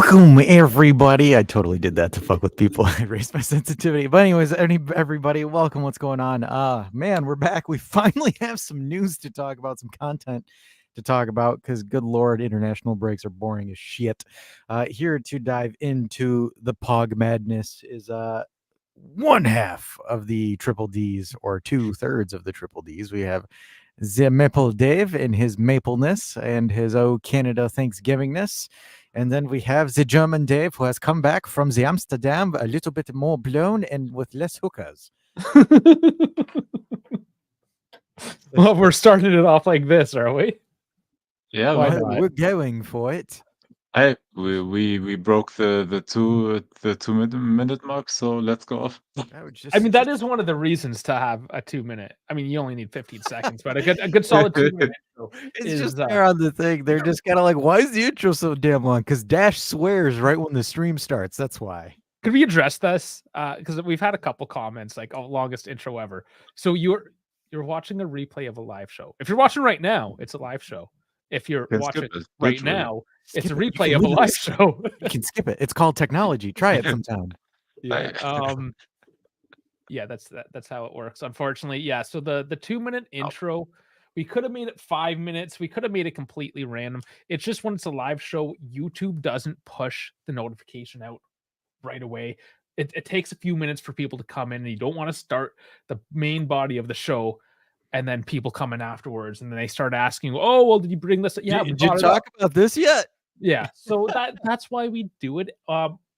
Welcome, everybody. I totally did that to fuck with people. I raised my sensitivity. But anyways, everybody, welcome. What's going on? Man, we're back. We finally have some news to talk about, some content to talk about, because good Lord, international breaks are boring as shit. Here to dive into the Pog madness is one half of the Triple Ds, or 2/3 of the Triple Ds. We have the Maple Dave in his mapleness and his Canada Thanksgivingness. And then we have the German Dave, who has come back from the Amsterdam a little bit more blown and with less hookahs. Well, we're starting it off like this, are we? Yeah, Why man. not? We're going for it. Hey, we broke the 2 minute mark, so let's go off. I mean, that is one of the reasons to have a 2 minute. I mean, you only need 15 seconds, but a good solid 2 minute intro. It's just there on the thing. They're just kind of like, why is the intro so damn long? Because Dash swears right when the stream starts. That's why. Could we address this? Because we've had a couple comments like, "Oh, longest intro ever." So you're watching a replay of a live show. If you're watching right now, it's a live show. If you're Can watching skip it, right literally. now, it's a Skip it. You replay can of a literally live skip show. You can skip it. It's called technology. Try it sometime. Yeah. Yeah, that's how it works. Unfortunately, yeah. So the 2 minute intro, we could have made it 5 minutes. We could have made it completely random. It's just when it's a live show, YouTube doesn't push the notification out right away. It takes a few minutes for people to come in, and you don't want to start the main body of the show and then people come in afterwards, and then they start asking, "Oh, well, did you bring this?" Yeah, Did you talk about this yet? Yeah, so that's why we do it.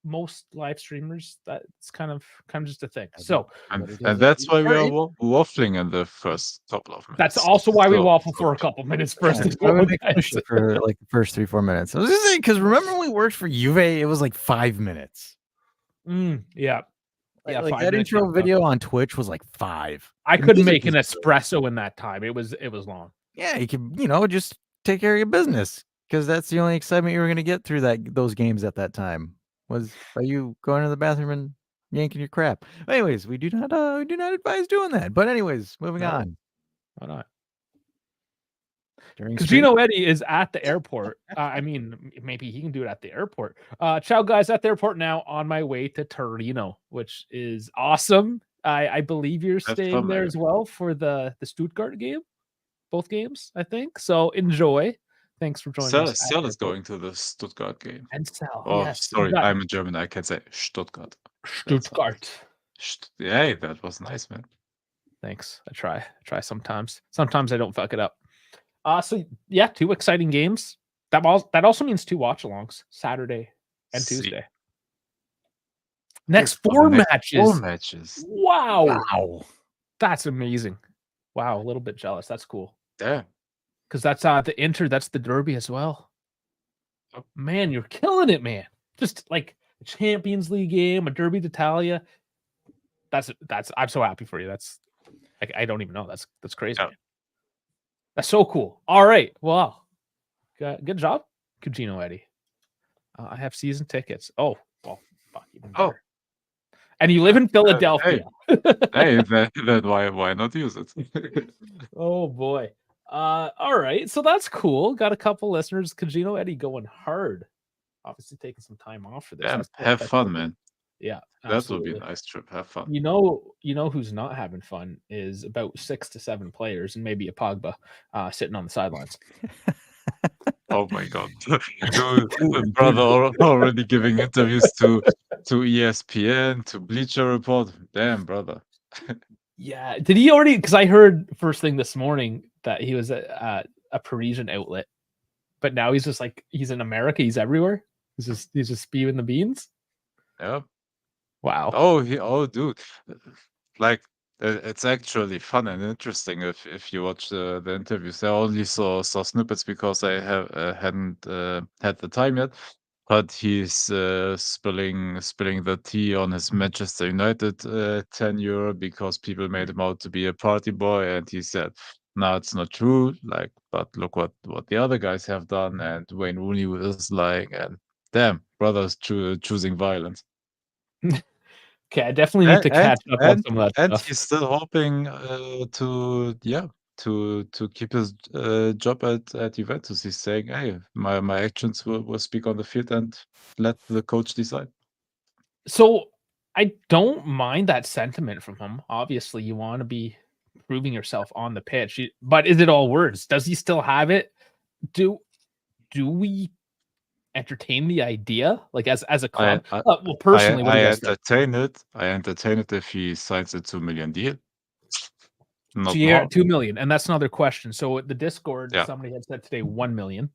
Most live streamers, that's kind of just a thing. So and that's why we are waffling in the first couple of minutes. that's also why we waffle for a couple minutes first. I would make fun of shit for like the first 3-4 minutes. I was just saying, because remember when we worked for Juve, it was like 5 minutes. Yeah. Yeah, like that intro video on Twitch was like 5. I couldn't make an espresso in that time. It was long. Yeah, you could, just take care of your business, because that's the only excitement you were going to get through those games at that time, was by you going to the bathroom and yanking your crap. Anyways, we do not advise doing that. But anyways, moving on. Why not? During Gino Eddie is at the airport. I mean, maybe he can do it at the airport. Ciao, guys, at the airport now, on my way to Torino, which is awesome. I believe you're staying there as well for the Stuttgart game, both games, I think. So enjoy. Thanks for joining us. Sal is going to the Stuttgart game. And Sal, oh, yes. Sorry, I'm a German. I can say Stuttgart. Stuttgart. Yeah, that was nice, man. Thanks. I try sometimes. Sometimes I don't fuck it up. So yeah, 2 exciting games. That also means 2 watch-alongs, Saturday and Tuesday. Next 4 matches. 4 matches. Wow. That's amazing. Wow, a little bit jealous. That's cool. Yeah. Because that's the Inter, that's the Derby as well. Oh. Man, you're killing it, man. Just like a Champions League game, a Derby d'Italia. That's I'm so happy for you. That's I don't even know. That's crazy. Yeah. That's so cool. All right. Well, good job, Cugino Eddie. I have season tickets. Oh, well, fuck, even better. And you live in Philadelphia. Hey, then why not use it? Oh boy. All right. So that's cool. Got a couple listeners. Cugino Eddie going hard. Obviously taking some time off for this. Yeah, have fun, man. Yeah, that would be a nice trip. Have fun. You know who's not having fun is about 6 to 7 players and maybe a Pogba sitting on the sidelines. Oh my god, dude, brother already giving interviews to ESPN, to Bleacher Report. Damn, brother. Yeah, did he already? Because I heard first thing this morning that he was at a Parisian outlet, but now he's just like he's in America. He's everywhere. He's just spewing the beans. Yeah. Wow. Oh, dude. Like, it's actually fun and interesting if you watch the interviews. I only saw snippets because I hadn't had the time yet. But he's spilling the tea on his Manchester United tenure because people made him out to be a party boy, and he said, "No, it's not true. Like, but look what the other guys have done." And Wayne Rooney was lying, and damn, brothers choosing violence. Okay, I definitely need to catch up on some of that and stuff. he's still hoping to to keep his job at Juventus. He's saying, "Hey, my actions will speak on the field and let the coach decide." So I don't mind that sentiment from him. Obviously, you want to be proving yourself on the pitch, but is it all words? Does he still have it? Do we entertain the idea, like as a club? Well, personally, what do you guys think? I entertain it if he signs a 2 million deal. Not So yeah, more. 2 million, and that's another question. So the Discord, Yeah. somebody had said today 1 million.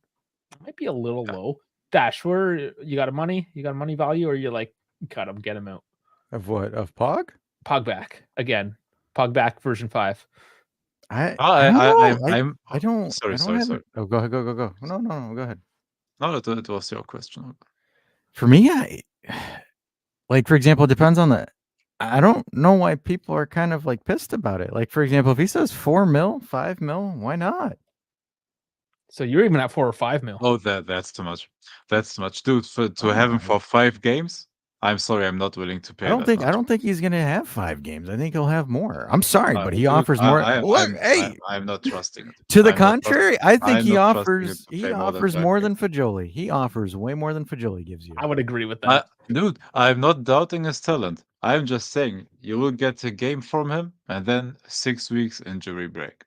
Might be a little Yeah. low. Dash, where you got a money value, or you're like, cut him, get him out. Of what? Of Pog? Pog back again. Pog back version 5. I don't. Sorry. Oh, go ahead. Go. No, go ahead. No, it was your question. For me, like, for example, it depends on the. I don't know why people are kind of like pissed about it. Like, for example, if he says 4 mil, 5 mil, why not? So you're even at 4 or 5 mil. Oh, that's too much. That's too much, dude. To have him for 5 games, I'm sorry, I'm not willing to pay. I don't think he's gonna have 5 games. I think he'll have more. I'm sorry, but he dude, offers more. I'm not trusting it. To the contrary, I think he I'm not trusting it offers to pay more than 5 more than games. Fajoli. He offers way more than Fajoli gives you. I would agree with that. Dude, I'm not doubting his talent. I'm just saying you will get a game from him and then 6 weeks injury break.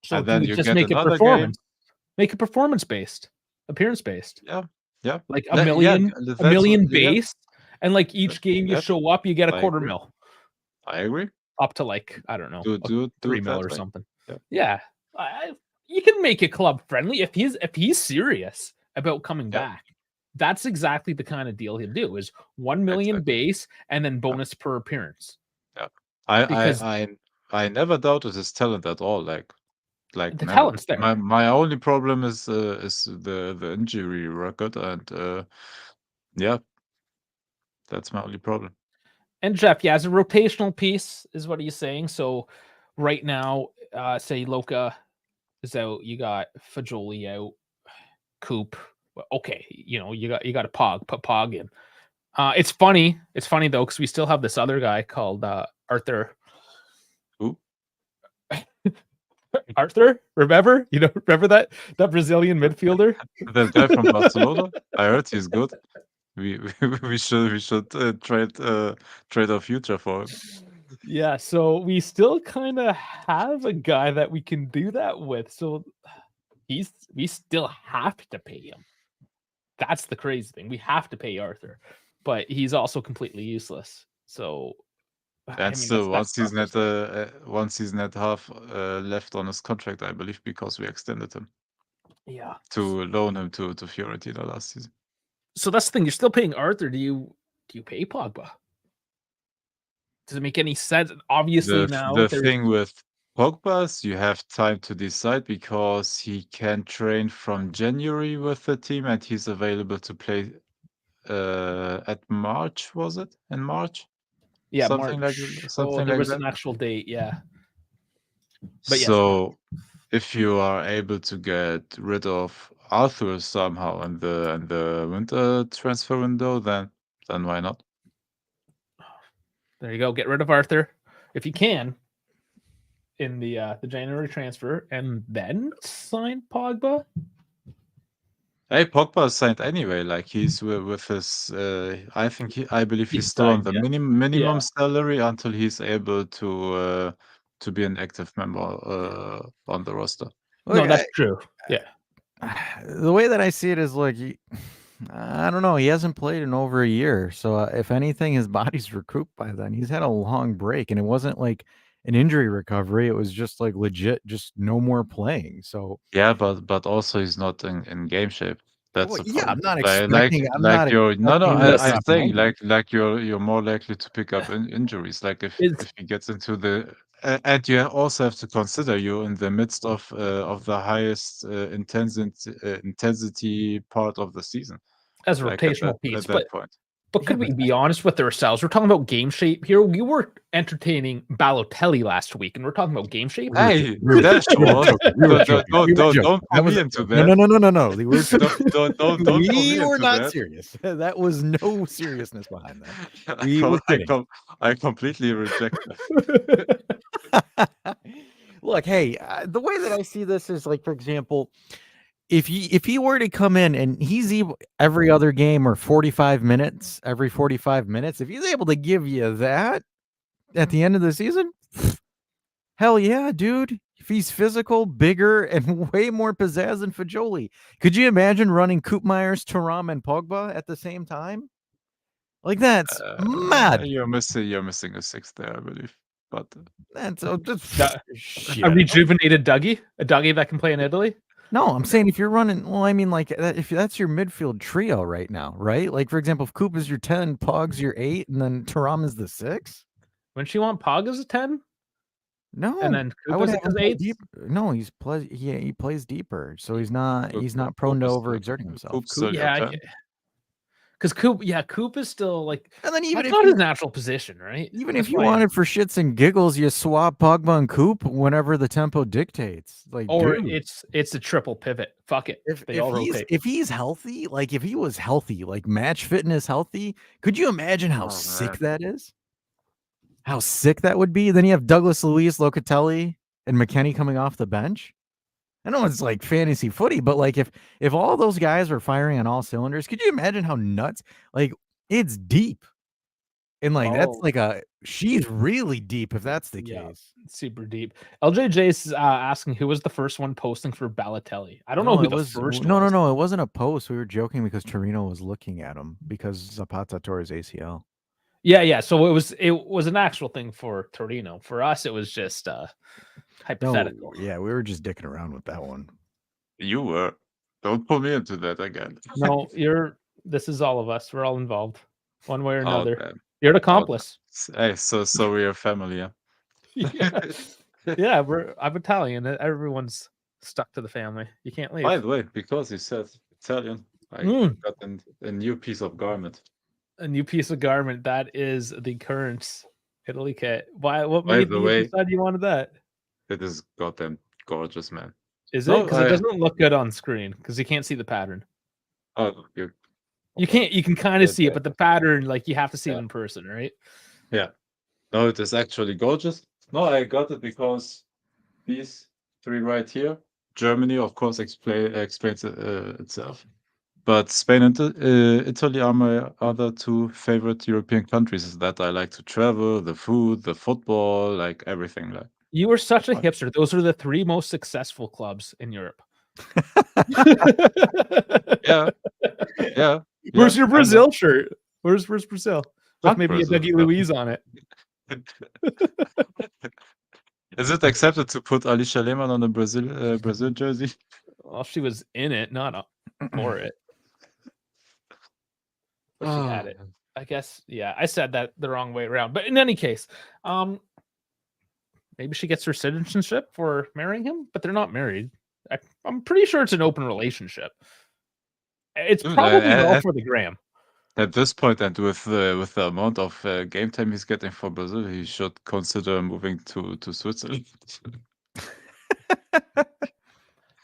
So And then you just get make it another performance. Make it performance based, appearance based. Yeah. Like a million base, and like each game you Yep. show up, you get a I quarter agree. mil. I agree. Up to like, I don't know, Do 3 it mil that or way. something. Yep. Yeah. You can make it club friendly if he's serious about coming back. That's exactly the kind of deal he'll do, is 1 million base and then bonus per appearance. Yeah. Because I never doubted his talent at all. Like the never. talent's there. My only problem is the injury record, and yeah, that's my only problem. And Jeff, as a rotational piece is what he's saying. So right now, say Loka is out, you got Fajoli out, Coop. Okay, you got a Pog, put Pog in. It's funny though, because we still have this other guy called Arthur. Who? Arthur, remember that Brazilian midfielder? That guy from Barcelona. I heard he's good. We should trade our future for him. Yeah, so we still kind of have a guy that we can do that with. So we still have to pay him. That's the crazy thing. We have to pay Arthur, but he's also completely useless. So that's still one season and a half left on his contract, I believe, because we extended him. Yeah. To loan him to Fiorentina last season. So that's the thing. You're still paying Arthur. Do you pay Pogba? Does it make any sense? Obviously, the thing with Pogba is you have time to decide, because he can train from January with the team and he's available to play at March. Was it in March? Yeah, something March. There was that. An actual date. Yeah. But so if you are able to get rid of Arthur somehow in the winter transfer window, then why not? There you go. Get rid of Arthur if you can in the January transfer, and then sign Pogba. Hey, Pogba is signed anyway. Like he's with his. I believe he's still on the minimum salary until he's able to be an active member on the roster. No, that's true. Yeah. The way that I see it is, like, I don't know. He hasn't played in over a year, so if anything, his body's recouped by then. He's had a long break, and it wasn't like an injury recovery. It was just like legit, just no more playing. So yeah, but also he's not in game shape. That's the problem. I'm not expecting. I'm saying like you're more likely to pick up injuries. Like if he gets into the and you also have to consider you're in the midst of the highest intensity part of the season as a rotational piece. At that point. But could we be honest with ourselves? We're talking about game shape here. We were entertaining Balotelli last week, and we're talking about game shape. Hey, that's don't put me into that. No. We were not serious. That was no seriousness behind that. We I completely reject that. Look, hey, the way that I see this is like, for example, if he were to come in and he's every other game or 45 minutes, every 45 minutes, if he's able to give you that at the end of the season, hell yeah, dude. If he's physical, bigger, and way more pizzazz than Fajoli. Could you imagine running Koopmeyers, Thuram, and Pogba at the same time? Like, that's mad. You're missing a six there, I believe. But That's shit. A rejuvenated Dougie? A Dougie that can play in Italy? No, I'm saying if you're running, well, I mean, like, if that's your midfield trio right now, right? Like, for example, if Coop is your 10, Pog's your 8, and then Thuram is the 6? Wouldn't you want Pog as a 10? No, And then I Coop would as have him his play 8? deep. No, he plays deeper, so he's not prone to overexerting himself. Coop's still your Yeah, 10. because Coop is still like, And then even that's if not you, his natural position, right? even That's if you why- wanted for shits and giggles, you swap Pogba and Coop whenever the tempo dictates. Like, or dude, it's a triple pivot. Fuck it. They all rotate. if he's healthy, like if he was healthy, like match fitness healthy, could you imagine how Oh, sick man. that is? How sick that would be. Then you have Douglas Luiz, Locatelli, and McKennie coming off the bench. I know it's like fantasy footy, but like if all those guys were firing on all cylinders, could you imagine how nuts? Like, it's deep. And like that's Oh. like she's really deep if that's the Yeah. case. Super deep. LJJ is asking who was the first one posting for Balotelli. I don't know who it the was. first No, was. no, it wasn't a post. We were joking because Torino was looking at him because Zapata tore his ACL. Yeah. So it was an actual thing for Torino. For us, it was just hypothetical. No, yeah, we were just dicking around with that one. You were. Don't pull me into that again. No, this is all of us. We're all involved, one way or Oh, another. damn. You're an accomplice. Hey, so we're a family, yeah. Yeah, I'm Italian. Everyone's stuck to the family. You can't leave. By the way, because you said Italian, I got a new piece of garment. A new piece of garment. That is the current Italy kit. Why? What By made the you way- decide you wanted that? It is goddamn gorgeous, man. Is it? No, Because it doesn't look good on screen because you can't see the pattern. Oh, You can't. You can kind of see it, Okay. but the pattern, like you have to see it in person, right? yeah. No, it is actually gorgeous. No, I got it because these three right here, Germany, of course, explains itself. But Spain and Italy are my other two favorite European countries that I like to travel, the food, the football, like everything. Like, You are such a Right. hipster. Those are the three most successful clubs in Europe. yeah, yeah. Where's your I know. Brazil shirt? Where's Brazil? With Fuck maybe Brazil, a Dougie yeah. Luiz on it. Is it accepted to put Alicia Lehmann on a Brazil jersey? Well, she was in it, not for it. But she had it. I guess, yeah, I said that the wrong way around. But in any case, maybe she gets her citizenship for marrying him, but they're not married. I'm pretty sure it's an open relationship. It's Dude, probably all for the gram. At this point, and with the amount of game time he's getting for Brazil, he should consider moving to Switzerland.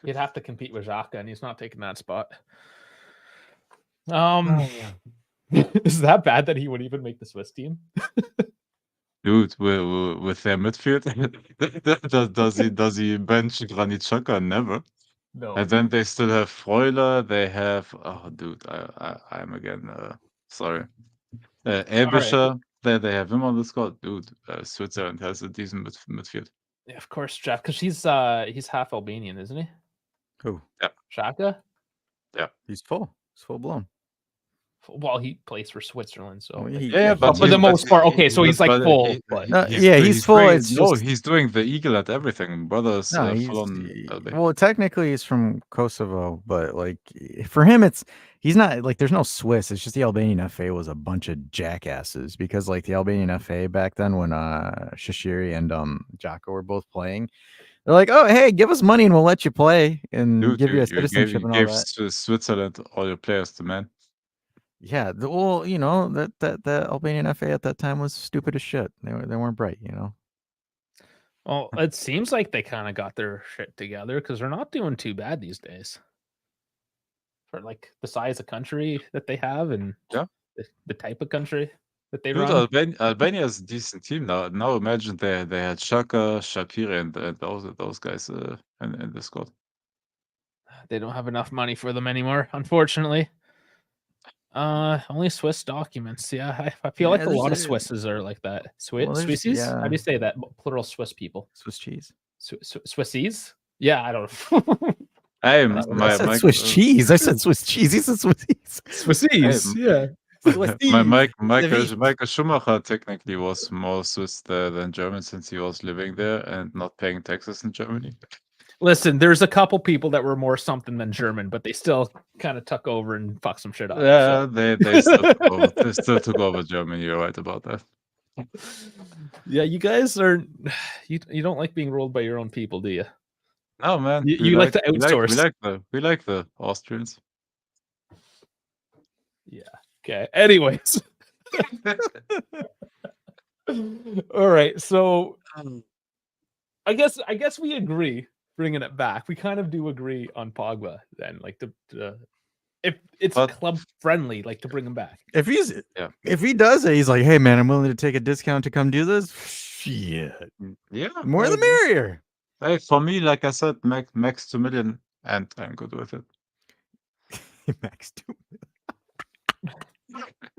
He'd have to compete with Xhaka, and he's not taking that spot. Is that bad that he would even make the Swiss team? Dude, with their midfield, does he bench Granit Xhaka? Never. No. And then they still have Freuler. They have dude, I'm again sorry. Erbischer. They have him on the squad. Dude, Switzerland has a decent midfield. Yeah, of course, Jeff, because he's half Albanian, isn't he? Who? Yeah. Xhaka? Yeah, he's full. He's full blown. Well, he plays for Switzerland, so Well, but for the most part, okay. So he's like full, but he's full. Doing, It's no, just he's doing the eagle at everything. Brothers, no, he's full on. well, technically he's from Kosovo, but like for him, he's not like there's no Swiss. It's just the Albanian FA was a bunch of jackasses because like the Albanian FA back then when Shaqiri and Jaka were both playing. They're like, oh, hey, give us money and we'll let you play and Dude, give you a citizenship and all that. Switzerland all your players to man. Yeah, well, you know that Albanian FA at that time was stupid as shit. They weren't bright, you know. well, it seems like they kind of got their shit together because they're not doing too bad these days for like the size of country that they have and Yeah. the type of country. that they Dude, run. Albania is a decent team now. Now imagine they had Shaka, Shapiri, and those guys in the squad. They don't have enough money for them anymore, unfortunately. Only Swiss documents. Yeah, I feel like a lot of Swisses are like that. Swissies? How do you say that? Plural Swiss people. Swiss cheese. Swissies? Yeah, I don't know. Hey, I said Swiss cheese. I said Swiss cheese. He said Swissies. Swissies, yeah. Michael Schumacher technically was more Swiss than German since he was living there and not paying taxes in Germany. Listen, there's a couple people that were more something than German, but they still kind of took over and fucked some shit up. Yeah, so. they still took over Germany. You're right about that. Yeah, you guys are you don't like being ruled by your own people, do you? No, man. You like to outsource. We like the Austrians. Yeah. Okay. Anyways. All right. So I guess we agree. Bringing it back, we kind of do agree on Pogba. Then, like if it's club friendly, like to bring him back. If he does it, he's like, hey man, I'm willing to take a discount to come do this. Shit. Yeah. More the merrier. Hey, for me, like I said, max 2 million, and I'm good with it. Max 2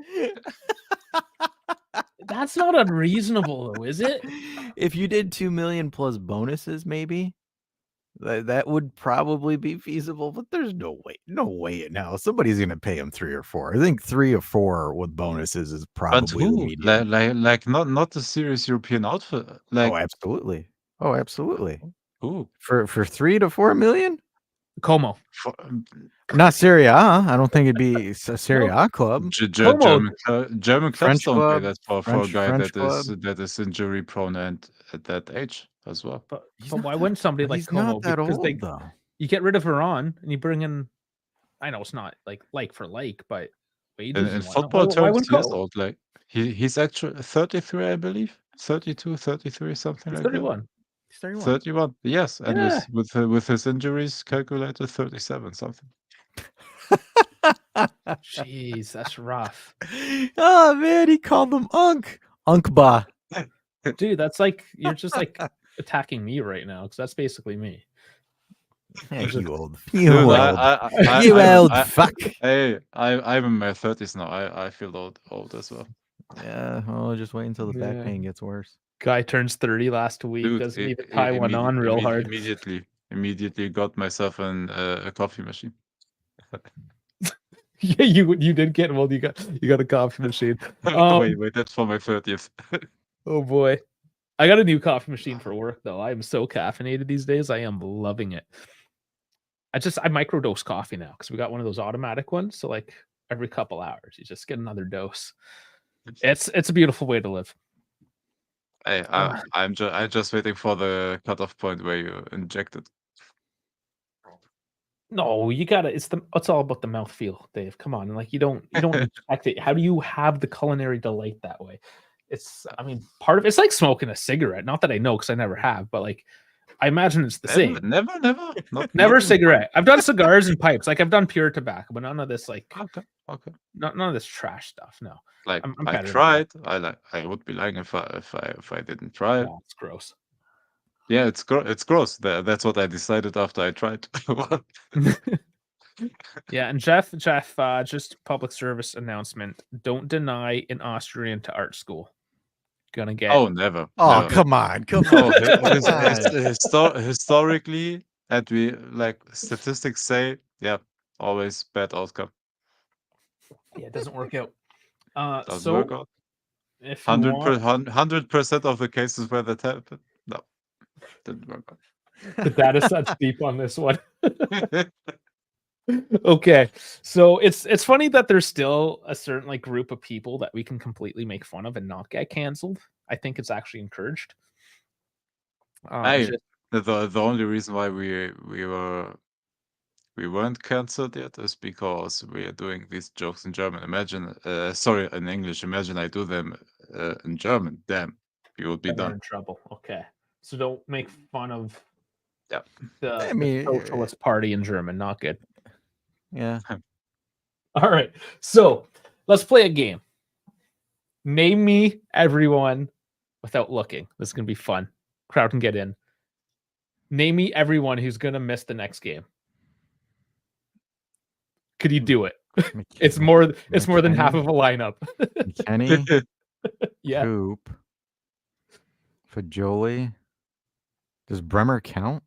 million. That's not unreasonable, though, is it? If you did 2 million plus bonuses, maybe that would probably be feasible. But there's no way now. Somebody's gonna pay him 3 or 4. I think 3 or 4 with bonuses is probably the median. Like not a serious European outfit. Like Oh, absolutely. Ooh. For 3 to 4 million? Como. Not Serie A. I don't think it'd be a Serie A club. German clubs don't pay that for a guy that is injury prone and at that age as well. But why wouldn't somebody like Como? Because you get rid of Veron and you bring in. I know it's not like for like, but wages in football terms, he is old. Like he's actually 33, I believe, 32, 33, something like 31. that. He's 31. 31, yes, and with his injuries calculated 37 something. Jeez, that's rough. Oh man, he called them Unkba. Dude, that's like you're just like attacking me right now because that's basically me. Hey, you old fuck. Hey, I'm in my 30s now. I feel old as well. Yeah, just wait until the back pain gets worse. Guy turns 30 last week. Dude, doesn't even tie one on real hard. Immediately got myself a coffee machine. Yeah, you did get you got a coffee machine. Wait, that's for my 30th. Oh boy. I got a new coffee machine for work though. I am so caffeinated these days. I am loving it. I microdose coffee now because we got one of those automatic ones. So like every couple hours, you just get another dose. It's a beautiful way to live. I'm just waiting for the cutoff point where you inject it. No, you gotta. It's all about the mouthfeel, Dave. Come on, like you don't expect it. How do you have the culinary delight that way? Part of it's like smoking a cigarette. Not that I know because I never have, but like I imagine it's the same. Never cigarette. I've done cigars and pipes. Like I've done pure tobacco, but none of this like okay. None of this trash stuff. No. Like I tried. I would be lying if I didn't try it. No, it's gross. Yeah, it's gross. That's what I decided after I tried. Yeah, and Jeff, just public service announcement. Don't deny an Austrian to art school. Gonna get. Oh, never. Oh, never. Come on. Historically, and we like statistics say, yeah, always bad outcome. Yeah, it doesn't work out. Doesn't work out. If 100% of the cases where that happened, no, didn't work out. The data set's deep on this one. Okay, so it's funny that there's still a certain like group of people that we can completely make fun of and not get canceled. I think it's actually encouraged. The only reason why we weren't cancelled yet is because we are doing these jokes in German. In English. Imagine I do them in German. Damn, you would be done. In trouble. Okay, so don't make fun of the Socialist Party in German. Not good. Yeah. All right, so let's play a game. Name me everyone without looking. This is gonna be fun. Crowd can get in. Name me everyone who's gonna miss the next game. Could you do it? It's more than half of a lineup. McKenny, Yeah. Coop, Fajoli. Does Bremer count?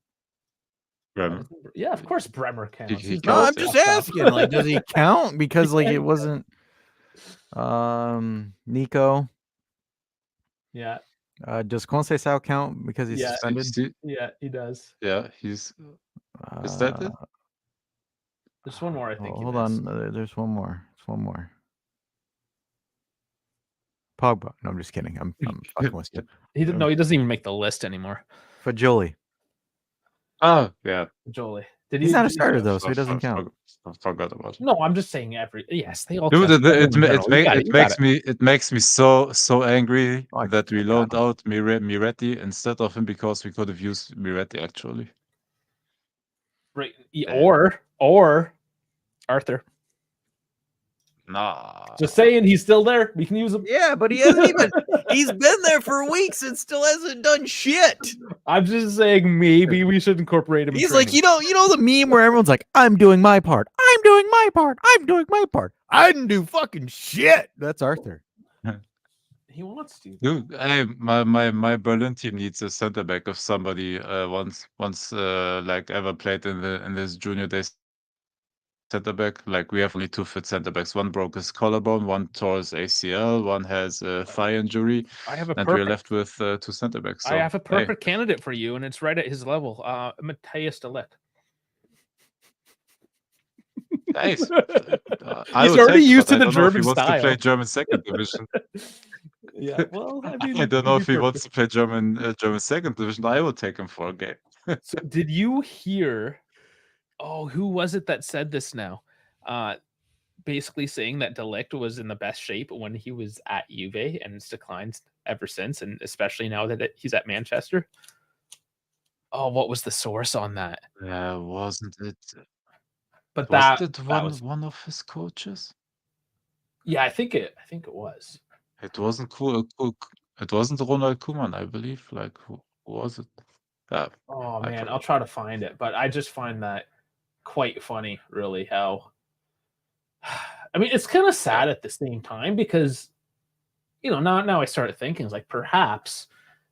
Bremer. Yeah, of course Bremer counts. He He's No, not I'm counts, just stuff. asking. Like, does he count? Because like can it count. wasn't. Nico. Yeah. Does Conceição count because he's Yeah. suspended? Yeah, he does. Yeah, he's. Is that it? There's one more, I think. Hold on. There's one more. It's one more. Pogba. No, I'm just kidding. I'm fucking with you. He didn't. No, he doesn't even make the list anymore. Fajoli. Oh, yeah. Jolie. He's not a starter though, so he doesn't count. I forgot about it. No, I'm just saying yes, they all. Dude, count. it makes me so angry Oh, I that we forgot. loaned out Miretti instead of him because we could have used Miretti actually. Right. Or Arthur. Nah. Just saying, he's still there. We can use him. Yeah, but he hasn't even. He's been there for weeks and still hasn't done shit. I'm just saying, maybe we should incorporate him. in He's like, training. you know the meme where everyone's like, "I'm doing my part. I'm doing my part. I'm doing my part. I didn't do fucking shit." That's Arthur. He wants to. Dude, hey, my Berlin team needs a center back of somebody once like ever played in this junior days center back. Like we have only 2 fit center backs. One broke his collarbone, one tore his ACL, one has a thigh injury, I have a and we're perfect. left with 2 center backs. So, I have a hey. perfect candidate for you, and it's right at his level. Matthias de Ligt. Nice. He's already used to the German wants style. to play German second division. Yeah, well, I mean, I don't know he'd if be he wants to play German second division. I will take him for a game. So did you hear? Oh, who was it that said this now? Basically saying that De Ligt was in the best shape when he was at Juve and it's declined ever since, and especially now that he's at Manchester. Oh, what was the source on that? Wasn't it? But Wasn't that it was one of his coaches? Yeah, I think it was. It wasn't cool. It wasn't Ronald Koeman, I believe. Like who was it? Oh I man, forgot. I'll try to find it, but I just find that quite funny, really. How I mean, it's kind of sad at the same time because now I started thinking it's like perhaps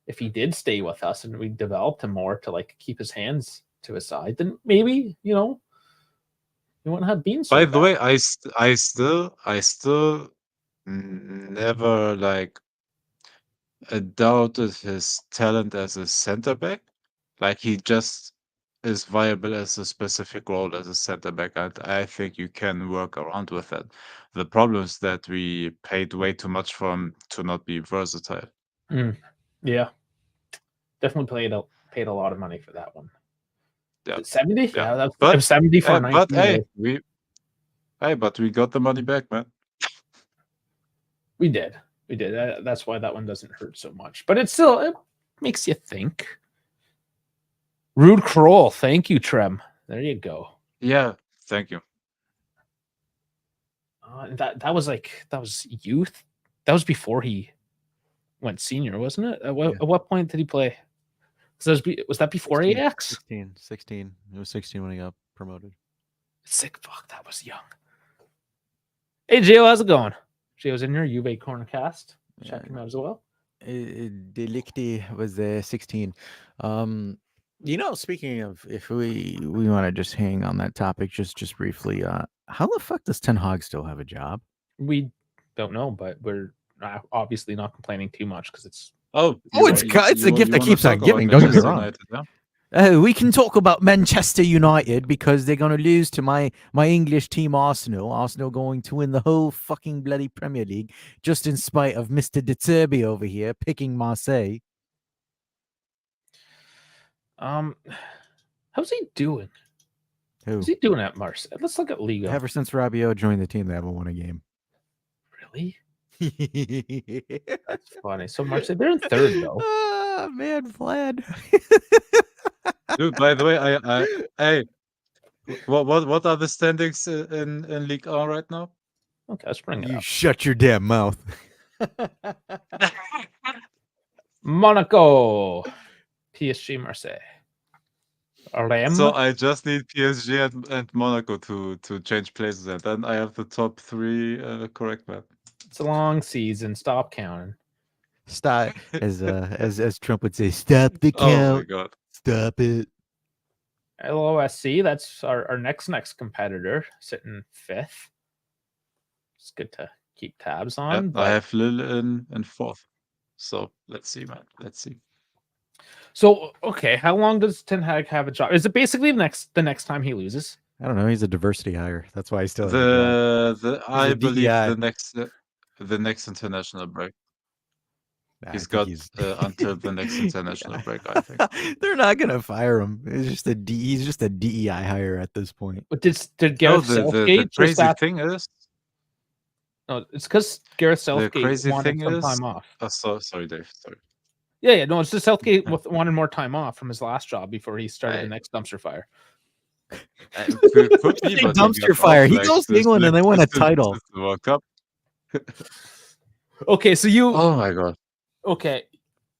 if he did stay with us and we developed him more to like keep his hands to his side, then maybe you wouldn't have been so By bad. the way, I still never like doubted his talent as a center back. Like he just is viable as a specific role as a center back, and I think you can work around with that. The problem is that we paid way too much for him to not be versatile. Yeah, definitely paid a lot of money for that one. Yeah. 70? Yeah. That's But- 70 for 19. But we got the money back, man. We did. That's why that one doesn't hurt so much. But it makes you think. Rude Kroll. Thank you, Trem. There you go. Yeah, thank you. That was youth. That was before he went senior, wasn't it? At what point did he play? Was that before 16, Ajax? 16. It was 16 when he got promoted. Sick fuck, that was young. Hey, Gio, how's it going? Gio's in here. Juve Cornercast. Check him out as well. Delicti was 16. Speaking of, if we want to just hang on that topic just briefly, how the fuck does Ten Hag still have a job? We don't know, but we're obviously not complaining too much because it's. It's a gift that keeps on giving. Don't get me wrong. We can talk about Manchester United because they're going to lose to my English team, Arsenal. Arsenal going to win the whole fucking bloody Premier League, just in spite of Mr. De Zerbi over here picking Marseille. How's he doing? Who? How's he doing at Marseille? Let's look at Liga. Ever since Rabiot joined the team, they haven't won a game. Really? That's funny. So Marseille, they're in third though. Ah, man, Vlad. Dude, by the way, what are the standings in League 1 right now? Okay, let's bring it You up. shut your damn mouth. Monaco, PSG, Marseille. Rennes. So I just need PSG and Monaco to change places, and then I have the top 3 correct, man. It's a long season. Stop counting. Stop, as Trump would say, stop the Oh my count. god. Stop it. LOSC, that's our next competitor, sitting 5th. It's good to keep tabs on. Yeah, but I have Lille in 4th. So let's see, man. Let's see. So okay, how long does Ten Hag have a job? Is it basically the next time he loses? I don't know. He's a diversity hire. That's why he still has a job. I a believe DEI. the next international break. I He's think got he's until the next international break, I think. They're not gonna fire him. He's just a DEI hire at this point. But did No, Gareth the Southgate just crazy ask? thing is No, it's because Gareth the Southgate crazy wanted thing some is time off. sorry, Dave. Sorry. Yeah. No, it's just Southgate Yeah. wanted more time off from his last job before he started I- the next dumpster fire. Could be, but he Dumpster got fire. off, He like, goes to this, England and like, they win a since title. the World Cup. Okay, so you Oh my god. okay.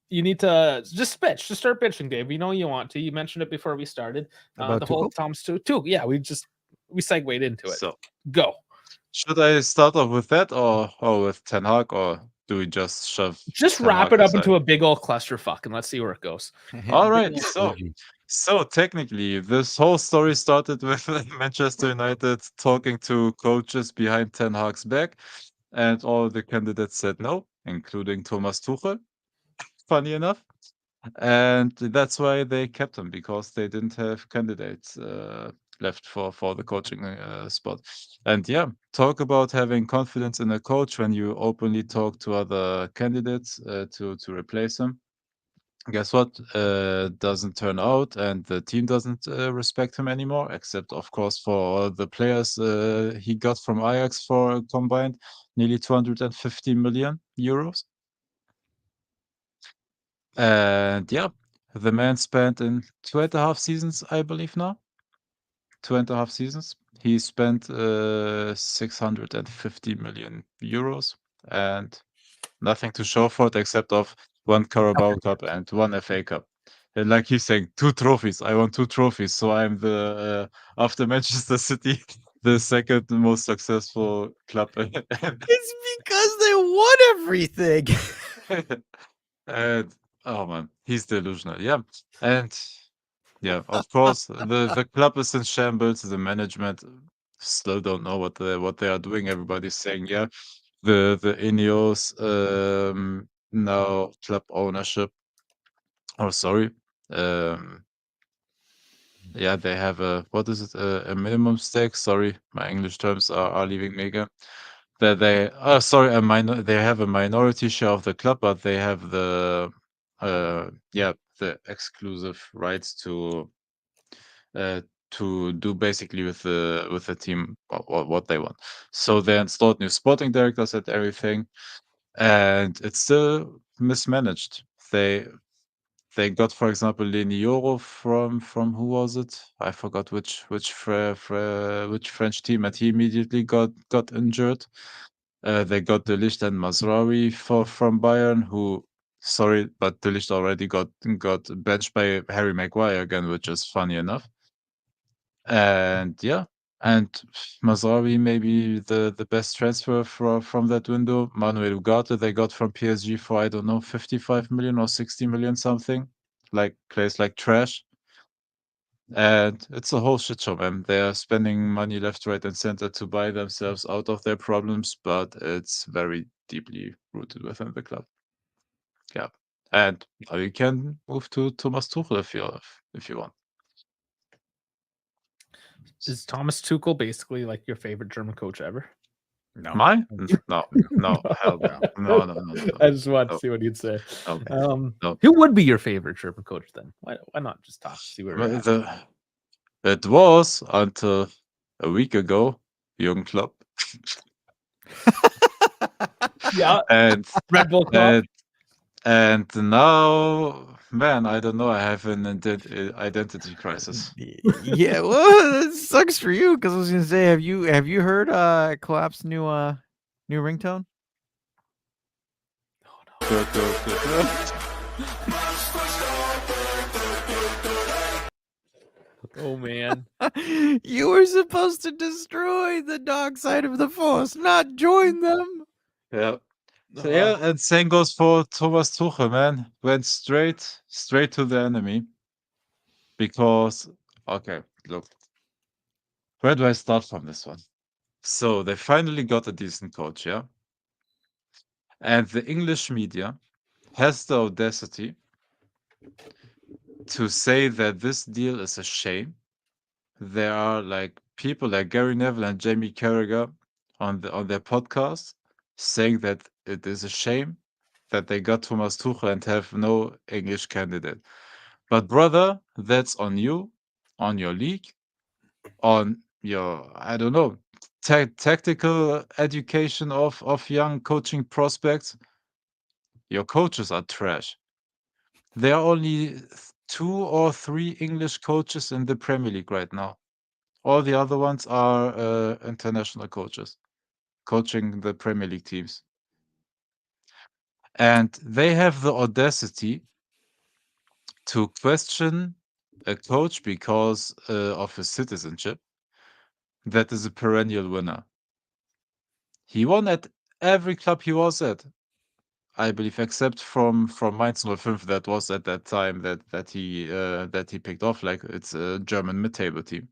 You need to just bitch. Just start bitching, Dave. You know you want to. You mentioned it before we started. About The whole Tuchel? Thomas Tuchel. Yeah, we segued into it. So Go. should I start off with that or with Ten Hag, or do we just shove Just Ten wrap Hag it up aside? into a big old clusterfuck and let's see where it goes. All Big right, old so orgy. technically, this whole story started with Manchester United talking to coaches behind Ten Hag's back, and all the candidates said no, including Thomas Tuchel. Funny enough, and that's why they kept him, because they didn't have candidates left for the coaching spot. And yeah, talk about having confidence in a coach when you openly talk to other candidates to replace him. Guess what? Doesn't turn out, and the team doesn't respect him anymore, except, of course, for the players he got from Ajax for combined nearly 250 million euros. And yeah, the man spent in 2.5 seasons, I believe now. 2.5 seasons. He spent 650 million euros and nothing to show for it except of 1 Carabao Cup and 1 FA Cup. And like he's saying, 2 trophies. I want 2 trophies. So I'm the after Manchester City, the second most successful club. It's because they won everything. And oh man, he's delusional. Yeah. And yeah, of course, the club is in shambles. The management still don't know what they are doing. Everybody's saying, yeah, the Ineos now club ownership. Oh, sorry. Um, yeah, they have a what is it? A minimum stake. Sorry, my English terms are leaving me again. That they sorry, they have a minority share of the club, but they have the the exclusive rights to do basically with the team what they want. So they installed new sporting directors and everything, and it's still mismanaged. They got, for example, Lenioro from who was it? I forgot which French team, and he immediately got injured. They got De Ligt and Mazraoui from Bayern, who sorry, but De Ligt already got benched by Harry Maguire again, which is funny enough. And yeah, and Mazraoui maybe the best transfer from that window. Manuel Ugarte they got from PSG for, I don't know, 55 million or 60 million something. Like, plays like trash. And it's a whole shit show, man. They are spending money left, right, and center to buy themselves out of their problems, but it's very deeply rooted within the club. Yeah. And now you can move to Thomas Tuchel if you want. Is Thomas Tuchel basically like your favorite German coach ever? No. Mine? No, hell no. No. I just wanted to No. see what he'd say. Okay. No. Who would be your favorite German coach then? Why not just talk? See where you're at. It was until a week ago, Jürgen Klopp. Yeah, And Red Bull Klopp. and now, man, I don't know. I have an identity crisis. Yeah, well, it sucks for you because I was gonna say, have you heard Klopp's new ringtone? Oh man. You were supposed to destroy the dark side of the force, not join them. Yeah. So, yeah, and same goes for Thomas Tuchel, man. Went straight to the enemy. Because, okay, look, where do I start from this one? So they finally got a decent coach, yeah? And the English media has the audacity to say that this deal is a shame. There are like people like Gary Neville and Jamie Carragher on their podcast saying that it is a shame that they got Thomas Tuchel and have no English candidate. But brother, that's on you, on your league, on your, I don't know, tactical education of young coaching prospects. Your coaches are trash. There are only 2 or 3 English coaches in the Premier League right now. All the other ones are international coaches coaching the Premier League teams. And they have the audacity to question a coach because of his citizenship that is a perennial winner. He won at every club he was at, I believe, except from Mainz 05. That was at that time that he picked off. Like, it's a German mid-table team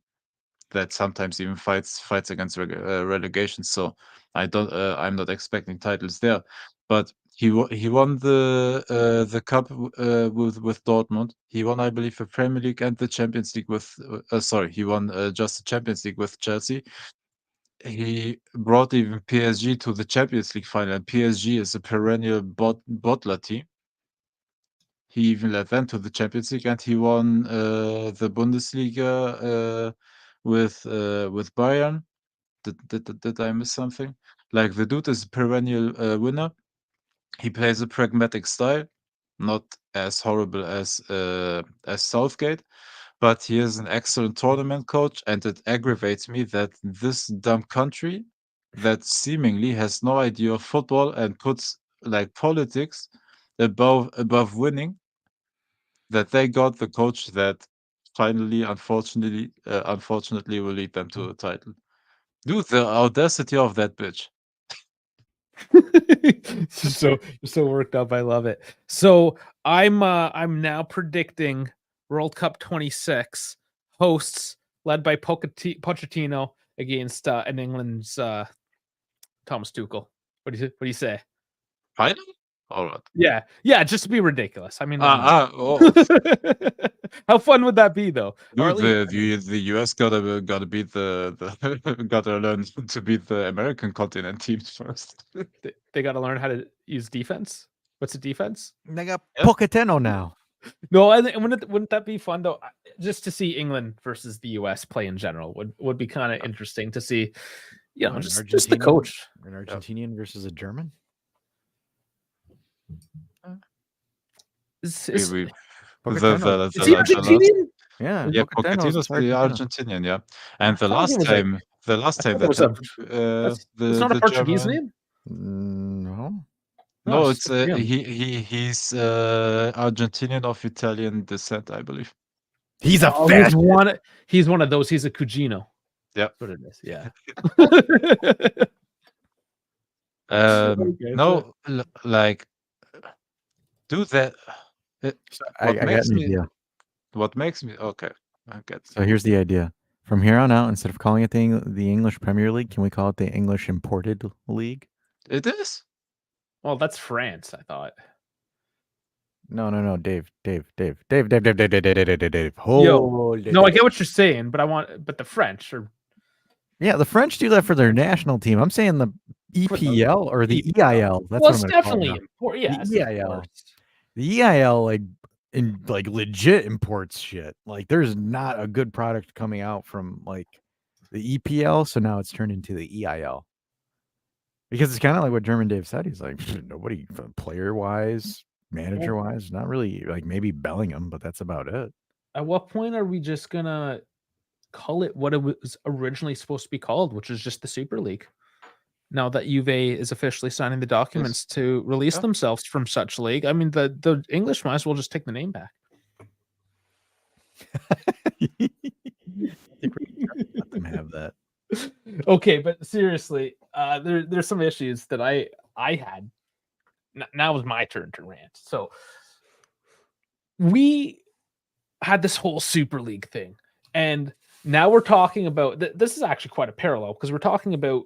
that sometimes even fights against relegation. So I'm not expecting titles there, but he won the cup with Dortmund. He won, I believe, the Premier League and the Champions League with. He won just the Champions League with Chelsea. He brought even PSG to the Champions League final, and PSG is a perennial bottler team. He even led them to the Champions League, and he won the Bundesliga with Bayern. Did I miss something? Like, the dude is a perennial winner. He plays a pragmatic style, not as horrible as Southgate, but he is an excellent tournament coach, and it aggravates me that this dumb country that seemingly has no idea of football and puts like politics above winning, that they got the coach that finally, unfortunately, will lead them to a title. Dude, the audacity of that bitch. You're so worked up. I love it. So I'm now predicting World Cup 26 hosts led by Pochettino against an England's Thomas Tuchel. What do you say? Finally? All right. Yeah, just to be ridiculous. I mean, Oh. how fun would that be, though? Or at Dude, least, the US gotta beat the gotta learn to beat the American continent teams first. they got to learn how to use defense. What's a defense? They got Yep. Pochettino now. No, and wouldn't that be fun though? Just to see England versus the US play in general would be kind of interesting to see. You know, What, just the coach. An Argentinian versus a German. Is We Pochettino. he Argentinian? Yeah, yeah, Pochettino's Pochettino's the Argentinian, yeah. And the I thought last it was time it was it's not a the Portuguese German. name. No. No, it's it's him. he's Argentinian of Italian descent, I believe. He's a Oh, fascist. he's one of those. He's a Cugino. Yeah. That's what it is. Yeah. No, like, dude, that I got an idea. what makes me okay. I get So here's the idea. From here on out, instead of calling it the English Premier League, can we call it the English Imported League? it is. Well, that's France, I thought. No, Dave. Hold it. No, I get what you're saying, but the French are. Yeah, the French do that for their national team. I'm saying the EPL or the EIL. That's Well, what it's I'm gonna call definitely it. important. Yeah, The EIL. The EIL like legit imports shit. Like, there's not a good product coming out from like the EPL, so now it's turned into the EIL. Because it's kind of like what German Dave said. He's like, nobody player wise, manager wise, not really, like maybe Bellingham, but that's about it. At what point are we just gonna call it what it was originally supposed to be called, which is just the Super League? now that Juve is officially signing the documents to release themselves from such league. I mean, the English might as well just take the name back. Let them have that. Okay, but seriously, there's some issues that I had. Now was my turn to rant. So we had this whole Super League thing, and now we're talking about this is actually quite a parallel because we're talking about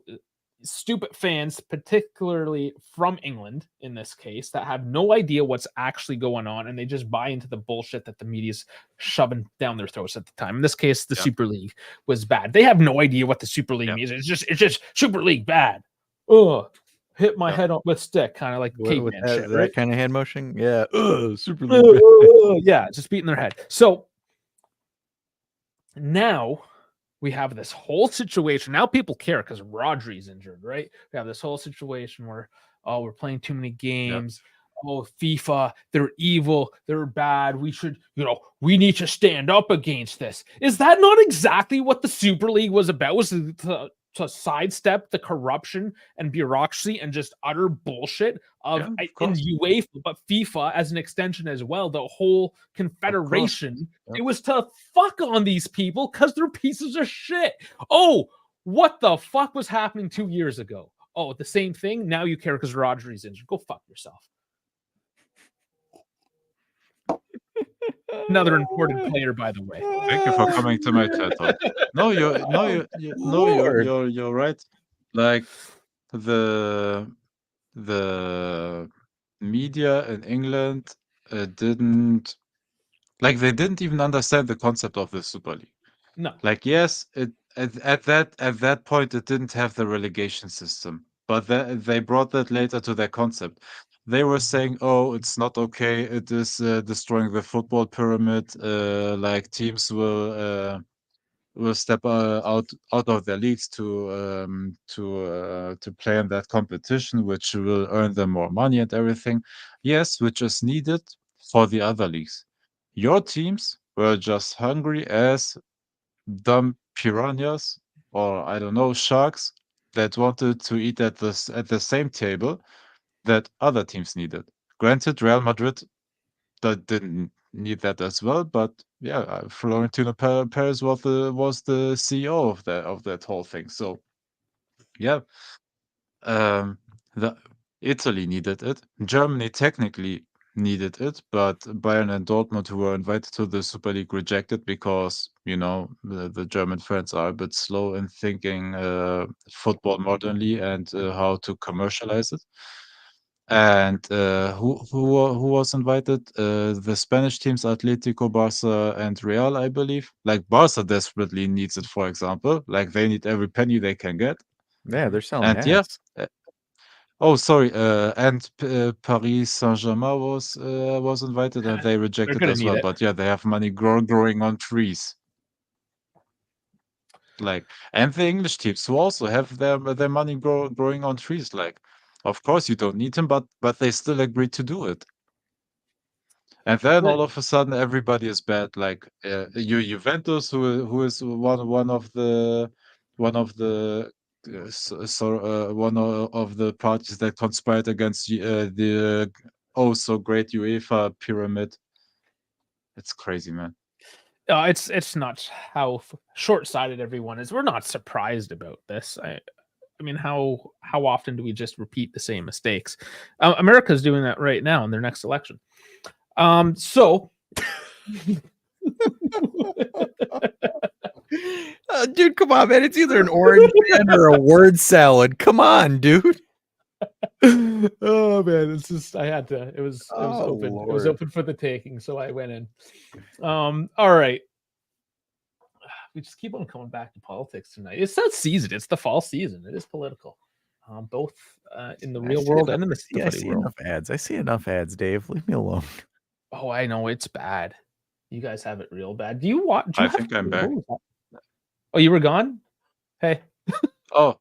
stupid fans, particularly from England in this case, that have no idea what's actually going on, and they just buy into the bullshit that the media's shoving down their throats at the time. In this case, the Super League was bad. They have no idea what the Super League means. It's just Super League bad. Oh, hit my head with stick, kind of like caveman shit, right? That kind of hand motion. Yeah. Super League. Yeah, just beating their head. So now we have this whole situation. Now people care because Rodri's injured, right? We have this whole situation where, oh, we're playing too many games. Oh, FIFA, they're evil, they're bad. We should, we need to stand up against this. Is that not exactly what the Super League was about? Was to sidestep the corruption and bureaucracy and just utter bullshit of in UEFA, but FIFA as an extension as well, the whole confederation. It was to fuck on these people because they're pieces of shit. Oh, what the fuck was happening 2 years ago? Oh, the same thing. Now you care because Rodri's injured. Go fuck yourself. Another important player, by the way. Thank you for coming to my TED Talk. No, you're right. Like the media in England didn't even understand the concept of the Super League. No. Like, yes, at that point it didn't have the relegation system, but they brought that later to their concept. They were saying, "Oh, it's not okay. It is destroying the football pyramid. Like teams will step out of their leagues to play in that competition, which will earn them more money and everything. Yes, which is needed for the other leagues. Your teams were just hungry as dumb piranhas, or I don't know, sharks that wanted to eat at the same table that other teams needed. Granted, Real Madrid that didn't need that as well, but yeah, Florentino Perez was the CEO of that whole thing. So yeah, the Italy needed it. Germany technically needed it, but Bayern and Dortmund, who were invited to the Super League, rejected because the German fans are a bit slow in thinking football modernly and how to commercialize it. And who was invited? The Spanish teams, Atletico, Barca, and Real, I believe. Like Barca desperately needs it, for example. Like they need every penny they can get. Yeah, they're selling And ads. oh, sorry. And Paris Saint-Germain was invited, and they rejected as well. But yeah, they have money growing on trees. Like, and the English teams who also have their money growing on trees. Like, of course you don't need them, but they still agreed to do it. And then all of a sudden everybody is bad. Like Juventus, who is one of the one of the parties that conspired against the oh so great UEFA pyramid. It's crazy, man. It's not how short-sighted everyone is. We're not surprised about this. I mean, how often do we just repeat the same mistakes? America's doing that right now in their next election. So dude, come on, man. It's either an orange man or a word salad. Come on, dude. Oh man, it's just I had to. It was open. Lord. It was open for the taking, so I went in. All right. We just keep on coming back to politics tonight. It's that season. It's the fall season. It is political, both in the real world and in the world. Enough ads. I see enough ads, Dave. Leave me alone. Oh, I know it's bad. You guys have it real bad. Do you watch? I think I'm back. Oh, you were gone? Hey. Oh,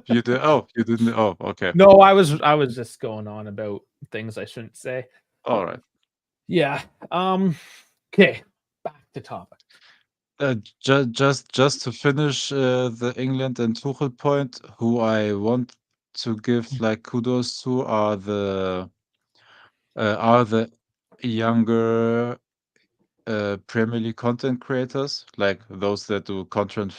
you did. Oh, you didn't. Oh, okay. No, I was just going on about things I shouldn't say. All right. Yeah. Okay. Back to topic. Just to finish the England and Tuchel point, who I want to give like kudos to are the younger Premier League content creators, like those that do content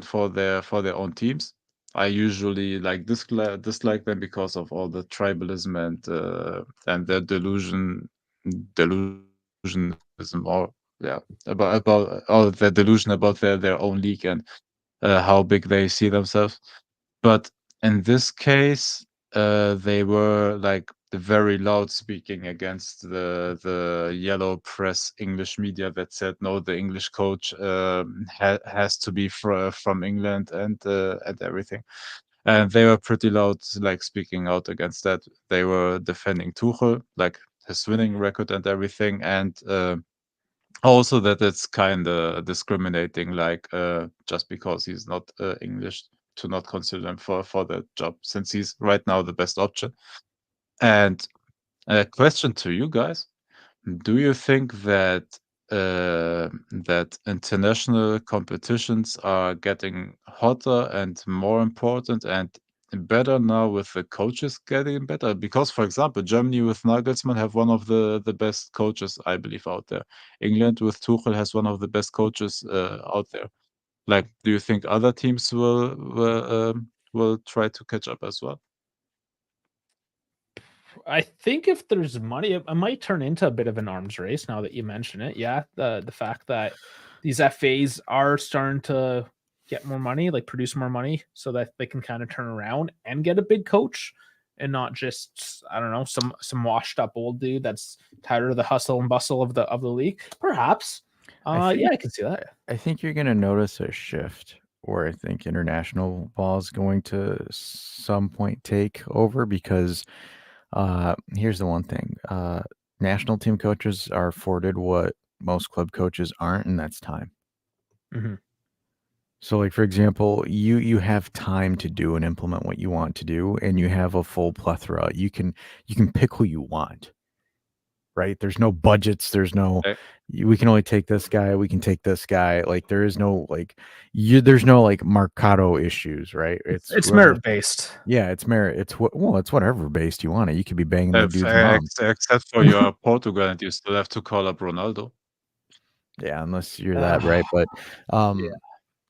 for their own teams. I usually like dislike them because of all the tribalism and their delusionism, or yeah, about all their delusion about their own league and how big they see themselves. But in this case, they were like very loud speaking against the yellow press English media that said no, the English coach has to be from England and everything. And they were pretty loud, like speaking out against that. They were defending Tuchel, like his winning record and everything, and also that it's kind of discriminating, like just because he's not English, to not consider him for that job, since he's right now the best option. And a question to you guys: do you think that that international competitions are getting hotter and more important and better now with the coaches getting better? Because, for example, Germany with Nagelsmann have one of the best coaches, I believe, out there. England with Tuchel has one of the best coaches out there. Like, do you think other teams will try to catch up as well? I think if there's money, it might turn into a bit of an arms race. Now that you mention it, yeah, the fact that these FAs are starting to get more money, like produce more money, so that they can kind of turn around and get a big coach, and not just, I don't know, some washed up old dude that's tired of the hustle and bustle of the league. Perhaps, yeah, I can see that. I think you're going to notice a shift where I think international ball is going to some point take over, because here's the one thing. National team coaches are afforded what most club coaches aren't, and that's time. Mm-hmm. So, like, for example, you have time to do and implement what you want to do, and you have a full plethora. You can pick who you want, right? There's no budgets. There's no, Okay. we can only take this guy. We can take this guy. Like, there is no there's no like Mercado issues, right? It's whoever- merit based. Yeah, it's merit. It's whatever based you want it. You could be banging the dude's mom. Except for your Portugal, and you still have to call up Ronaldo. Yeah, unless you're that, right? But Yeah.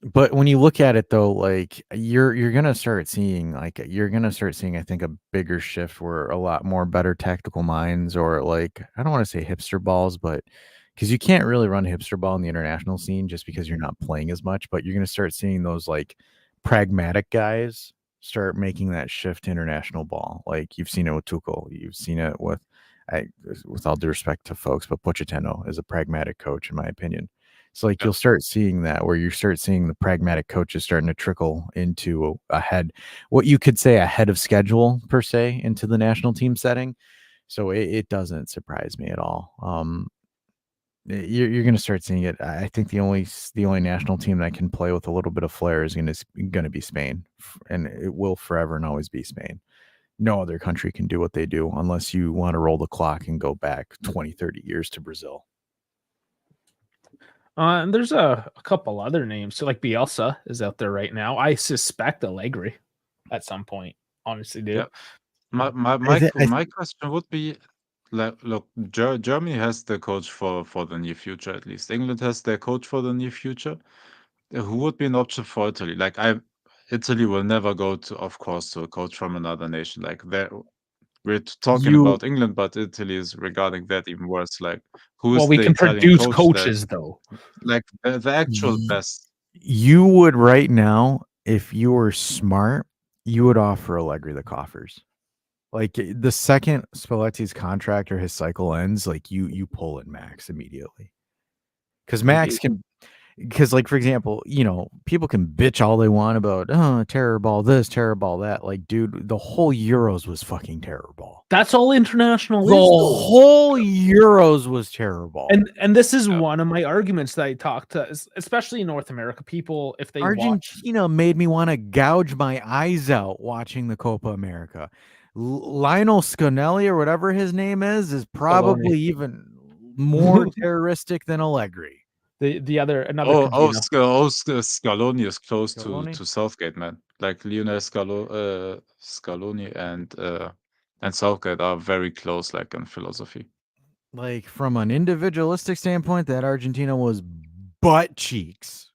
but when you look at it though, like you're gonna start seeing I think a bigger shift where a lot more better tactical minds, or like, I don't want to say hipster balls, but because you can't really run hipster ball in the international scene just because you're not playing as much, but you're gonna start seeing those like pragmatic guys start making that shift to international ball. Like, you've seen it with Tuchel, you've seen it with, with all due respect to folks, but Pochettino is a pragmatic coach in my opinion. So, like, Yeah. you'll start seeing that, where you start seeing the pragmatic coaches starting to trickle into what you could say ahead of schedule per se, into the national team setting. So it doesn't surprise me at all. You're going to start seeing it. I think the only national team that can play with a little bit of flair is going to be Spain, and it will forever and always be Spain. No other country can do what they do, unless you want to roll the clock and go back 20, 30 years to Brazil. And there's a couple other names. So, like, Bielsa is out there right now. I suspect Allegri at some point. Honestly, dude. Yeah. My question would be, like, look, Germany has their coach for the near future, at least. England has their coach for the near future. Who would be an option for Italy? Like, Italy will never go to, of course, to a coach from another nation. Like, we're talking about England, but Italy is regarding that even worse. Like, who is Well, we the can Italian produce coach coaches, though. like the actual best? You would right now, if you were smart, you would offer Allegri the coffers. Like, the second Spalletti's contract or his cycle ends, like, you pull in Max immediately. Because Max can, like, for example, people can bitch all they want about, terror ball this, terror ball that. Like, dude, the whole Euros was fucking terror ball. That's all international The is, though. whole Euros was terror ball. And this is one of my arguments that I talk to, especially in North America, people, if they watch. Argentina made me want to gouge my eyes out watching the Copa America. Lionel Scaloni, or whatever his name is probably even more terroristic than Allegri. Another Scaloni is close Scaloni? to Southgate, man. like Lionel Scaloni and Southgate are very close, like in philosophy. Like from an individualistic standpoint, that Argentina was butt cheeks,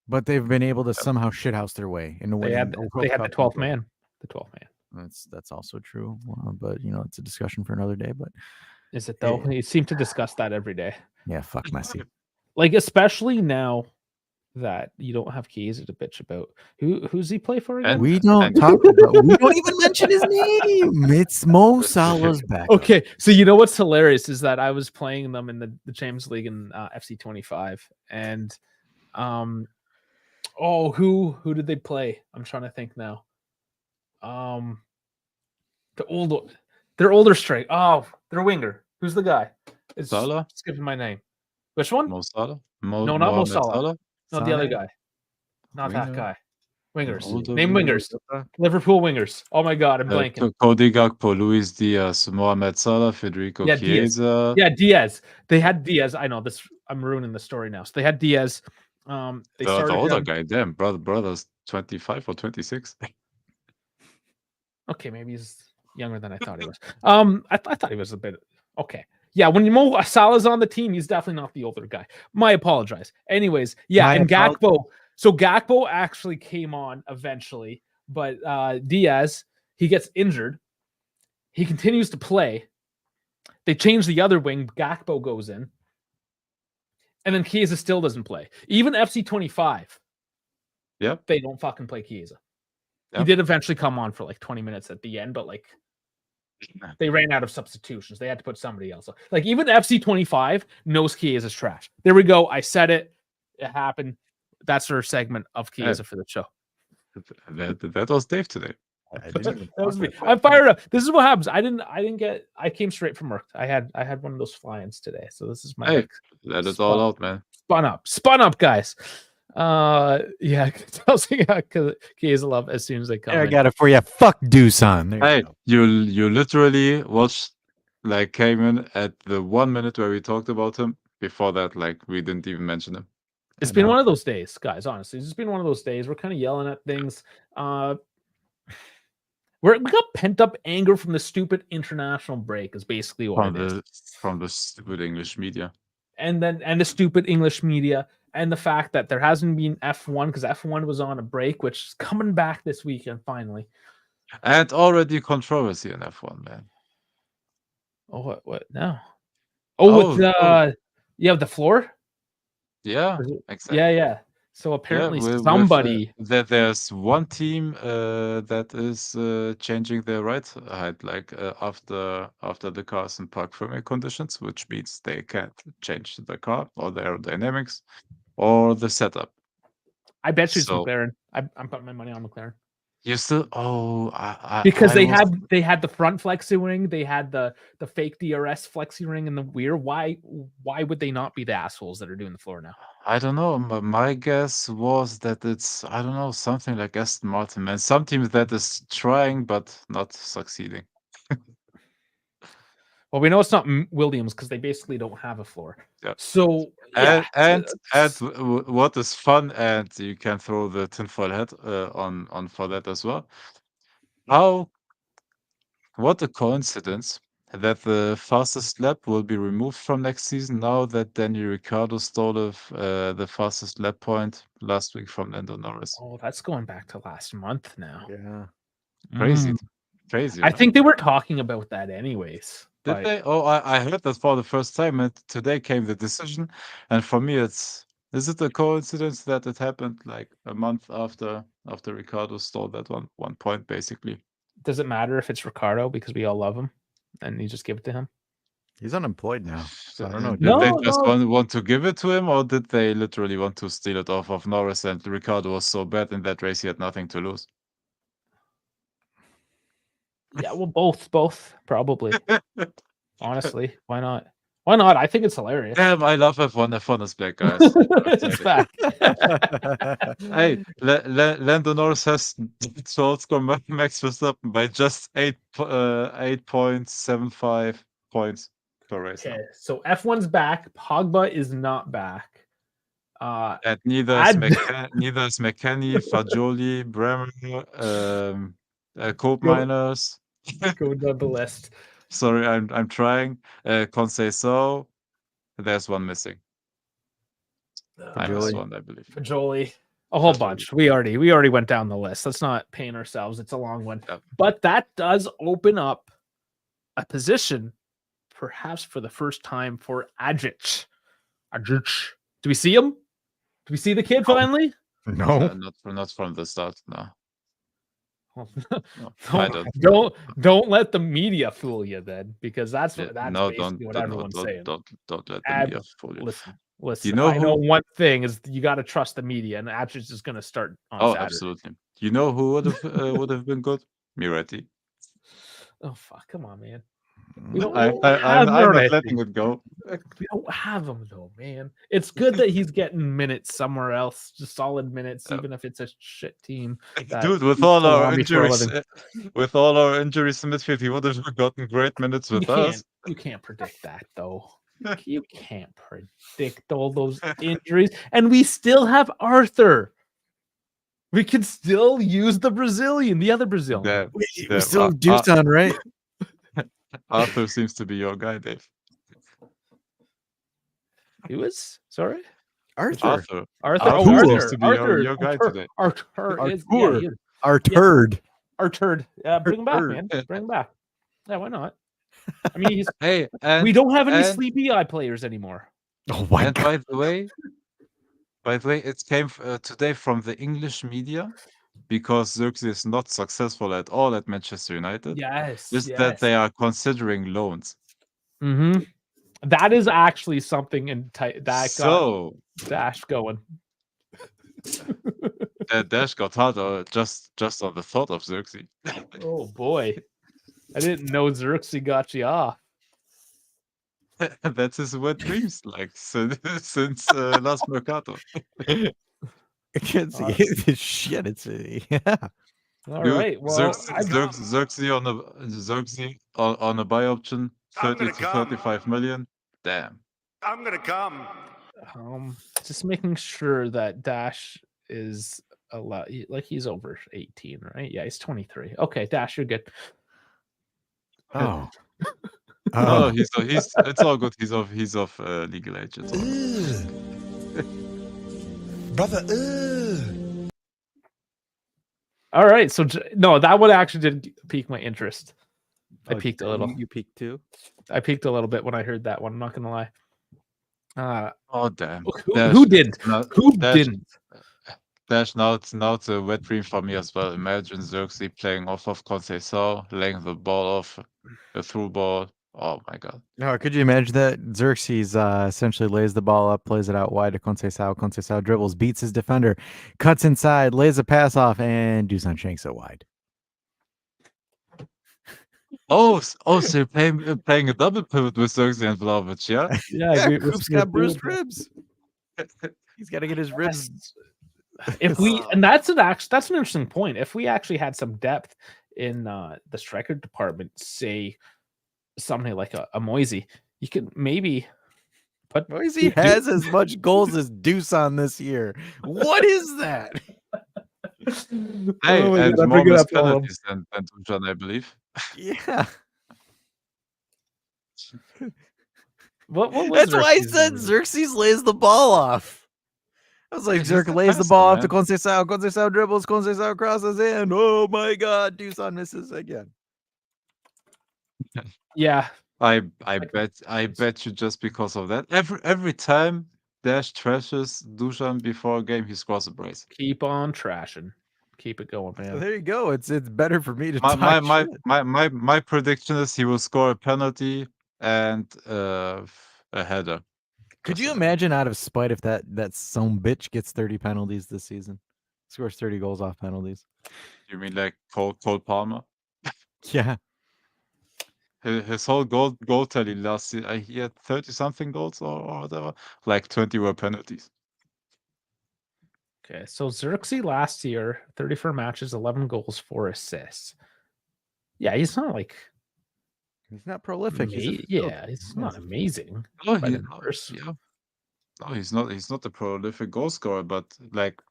but they've been able to somehow shithouse their way into They winning had a World they had Cup the 12th in Qatar. man. The 12th man. That's also true, but it's a discussion for another day. But Is it though? You seem to discuss that every day. yeah, fuck Messi. Like especially now that you don't have Chiesa to bitch about. Who's he play for again? And We don't talk about. We don't even mention his name. It's Mo Salah's backup. Okay, so you know what's hilarious is that I was playing them in the Champions League in FC 25, and who did they play? I'm trying to think now. Their older strike. Oh, their winger. Who's the guy? It's Salah? skipping my name. Which one? Mo Salah? No, not Mo Mohamed Salah. No, the other Sane? guy. Not that Winger? guy. Wingers. Older Name winger? wingers. Liverpool wingers. Oh my god, I'm blanking. Cody Gakpo, Luis Diaz, Mohamed Salah, Federico Yeah, Diaz. Chiesa. Yeah, Diaz. They had Diaz. I know this. I'm ruining the story now. So they had Diaz. They The started older him. guy, damn, brother's 25 or 26. Okay, maybe he's younger than I thought he was. I thought he was a bit okay. Yeah, when Mo Salah's on the team, he's definitely not the older guy. My apologize. Anyways, yeah, and Gakpo. So Gakpo actually came on eventually, but Diaz, he gets injured. He continues to play. They change the other wing. Gakpo goes in. And then Chiesa still doesn't play. Even FC 25. Yep. They don't fucking play Chiesa. Yep. He did eventually come on for like 20 minutes at the end, but like they ran out of substitutions. They had to put somebody else. Like even FC 25 knows Chiesa's trash. There we go. I said it. It happened. That's our segment of Chiesa for the show. That was Dave today. That was me. I'm fired up. This is what happens. I came straight from work. I had one of those fly-ins today. So this is my let it all out, man. Spun up, guys. Yeah, Chiesa love as soon as they come. I got it for you. Fuck Dusan. You literally watched, like, came in at the 1 minute where we talked about him. Before that, like, we didn't even mention him. It's been one of those days, guys. Honestly, it's just been one of those days. We're kind of yelling at things. We got pent up anger from the stupid international break. Is basically what it is. From the stupid English media. And the stupid English media, and the fact that there hasn't been F1 because F1 was on a break, which is coming back this weekend finally. And already controversy in F1, man. Oh, what now? The floor. Yeah, exactly. Yeah. So apparently somebody there's one team that is changing their ride height, like after the cars in park firming conditions, which means they can't change the car or the aerodynamics or the setup. I bet you it's McLaren. I'm putting my money on McLaren. You still because they had the front flexi ring, they had the fake DRS flexi ring in the rear. Why would they not be the assholes that are doing the floor now? I don't know. My guess was that it's, I don't know, something like Aston Martin, man. Some team that is trying but not succeeding. Well, we know it's not Williams because they basically don't have a floor. Yeah. So and what is fun, and you can throw the tinfoil hat on for that as well. What a coincidence that the fastest lap will be removed from next season now that Daniel Ricciardo stole the fastest lap point last week from Lando Norris. Oh, that's going back to last month now. Yeah. Crazy. I think they were talking about that anyways. Did they? Oh, I heard that for the first time, and today came the decision. And for me, is it a coincidence that it happened like a month after Ricciardo stole that one point, basically? Does it matter if it's Ricciardo because we all love him and you just give it to him? He's unemployed now, so I don't know. Did they just want to give it to him, or did they literally want to steal it off of Norris? And Ricciardo was so bad in that race, he had nothing to lose. Yeah, well, both probably. Honestly, why not? Why not? I think it's hilarious. Damn, I love F1. F1 is back, guys. It's back. Hey, Lando Norris has to outscore Max Verstappen by just 8.75 points per race. Okay, so F1's back. Pogba is not back. And neither is McKenny, Fagioli, Bremer, Cope Go- Miners. Go down the list. Sorry, I'm trying. Conceição. There's one missing. Minus Fagioli. one, I believe. Fagioli. A whole Fagioli. bunch. We already went down the list. Let's not paint ourselves. It's a long one. Yep. But that does open up a position, perhaps for the first time, for Ajic. Ajic. Do we see him? Do we see the kid finally? No. Not from the start. No. Well, No, I don't let the media fool you then, because that's Yeah, that's no, basically what everyone's saying. Don't let the Ab- media fool you. Listen. You know I know who? one thing is you got to trust the media, and Ajic is going to start on Oh, Saturday. absolutely. You know who would have been good? Miretti. Oh fuck! Come on, man. I'm not letting it go. We don't have him though, man. It's good that he's getting minutes somewhere else, just solid minutes, even if it's a shit team. Dude, with all our injuries, in midfield, he would have gotten great minutes with us. You can't predict that though. You can't predict all those injuries, and we still have Arthur. We can still use the other Brazilian. We still have Dusan, right? Arthur seems to be your guy, Dave. He was sorry. Arthur seems to be your guy today. Our turd. Yeah, bring him back, man. Bring him back. Yeah, why not? I mean, we don't have any sleepy eye players anymore. Oh my God. By the way, it came today from the English media, because Xerxes is not successful at all at Manchester United. Yes, that they are considering loans. Mm-hmm. That is actually something that got Dash going. Dash got harder just on the thought of Xerxes. Oh boy, I didn't know Xerxes got you off. That's his wet dreams, like since last Mercato. I can't see this shit. It's yeah. All right. Well, Xerxes on a buy option, 30 to 35 million. Damn. I'm gonna come. Just making sure that Dash is allowed. Like he's over 18, right? Yeah, he's 23. Okay, Dash, you're good. Oh. No, he's it's all good. He's of legal age. It's all Brother. All right, so no, that one actually did pique my interest. I peaked a little. You peaked too? I peaked a little bit when I heard that one. I'm not gonna lie. Oh damn! Who didn't? Who didn't? Dash, now it's a wet dream for me as well. Imagine Xerxes playing off of Conceição, laying the ball off, a through ball. Oh my God! No, could you imagine that? Xerxes essentially lays the ball up, plays it out wide to Conceição. Conceição dribbles, beats his defender, cuts inside, lays a pass off, and Dusan shanks it wide. Oh, so you're playing a double pivot with Xerxes and Vlahovic, yeah? Yeah, Coop's got bruised ribs. He's got to get his ribs. And that's an interesting point. If we actually had some depth in the striker department, say something like a Moisey, you could maybe put Moisey has as much goals as Dusan this year. What is that? Hey, and more missed penalties than Dusan, I believe. Yeah. What was That's why I said Xerxes lays the ball off. I was like, Xerxes lays the ball off to Conceição. Conceição dribbles, Conceição crosses in. Oh my God, Dusan misses again. Yeah. I bet you just because of that. Every time Dash trashes Dusan before a game, he scores a brace. Keep on trashing. Keep it going, man. So there you go. It's better for me to my prediction is he will score a penalty and a header. Could you imagine, out of spite, if that some bitch gets 30 penalties this season, scores 30 goals off penalties? You mean like Cole Palmer? Yeah. His whole goal tally last year, he had 30 something goals or whatever. Like 20 were penalties. Okay, so Xerxes last year, 34 matches, 11 goals, 4 assists. Yeah, he's not prolific. He's not amazing. Oh, Yeah. No, he's not. He's not a prolific goal scorer, but like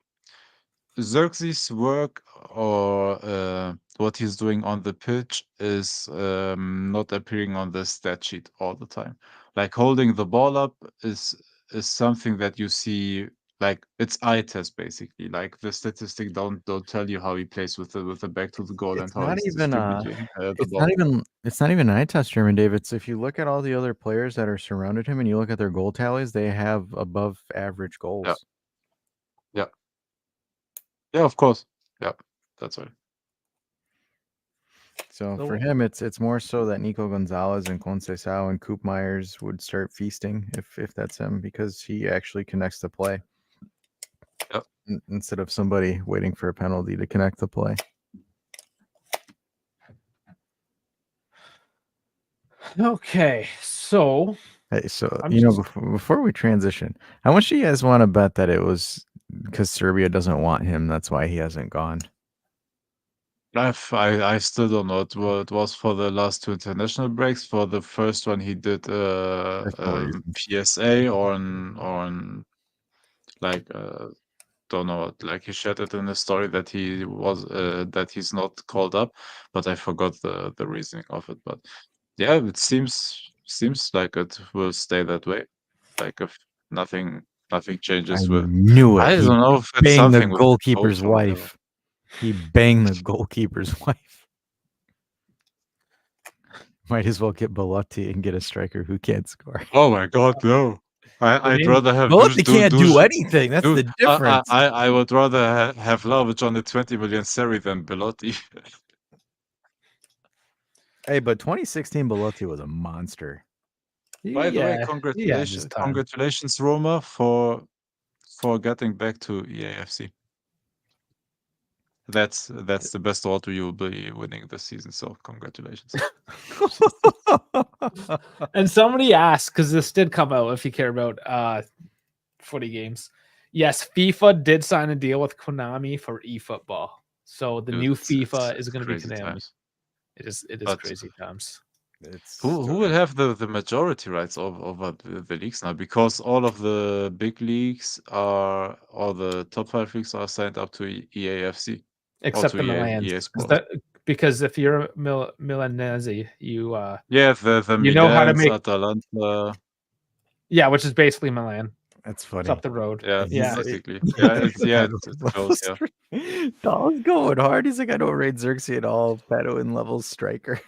Xerxes' work or what he's doing on the pitch is not appearing on the stat sheet all the time. Like holding the ball up is something that you see. Like it's eye test basically. Like the statistic don't tell you how he plays with the back to the goal and It's how not he's even distributing the it's ball. not even an eye test, German Dave. It's if you look at all the other players that are surrounded him and you look at their goal tallies, they have above average goals. Yeah. Yeah, of course. Yeah, that's right. So for So- him, it's more so that Nico Gonzalez and Conceição and Coop Myers would start feasting if that's him, because he actually connects the play. Yep. Instead of somebody waiting for a penalty to connect the play. Okay, so Hey, so I'm you know, just- before we transition, how much do you guys want to bet that it was because Serbia doesn't want him? That's why he hasn't gone. I still don't know. It was for the last two international breaks. For the first one, he did Personal reasons. PSA on like don't know, like he shared it in a story that he was that he's not called up, but I forgot the reasoning of it. But yeah, it seems like it will stay that way. Like if nothing I changes with. knew it. I He don't know if it's banged the something with the goalkeeper's coach or whatever. wife. He banged the goalkeeper's wife. Might as well get Belotti and get a striker who can't score. Oh my God, no! I'd name- rather have Belotti can't do Duj- anything. That's the Dude, difference. I would rather have Vlahovic on the 20 million Seri than Belotti. Hey, but 2016 Belotti was a monster. By the way, yeah, congratulations, time. congratulations, Roma, for getting back to EAFC. That's the best auto you'll be winning this season. So congratulations. And somebody asked, because this did come out, if you care about footy games. Yes, FIFA did sign a deal with Konami for eFootball. So the Dude, new it's FIFA is going to be crazy Konami. times. It is But crazy times. who will have the majority rights over the leagues now? Because all of the big leagues are, all the top 5 leagues are signed up to EAFC. Except to the EA Milans. Sports. Because if you're a Milanese, you Yeah, the you know how to Milans, make Atalanta. yeah, which is basically Milan. That's It's funny. up the road. Yeah, Yeah. basically. Yeah, it's close. Yeah. Dahl's going hard. He's like, I don't rate Xerxes at all. Pato in level striker.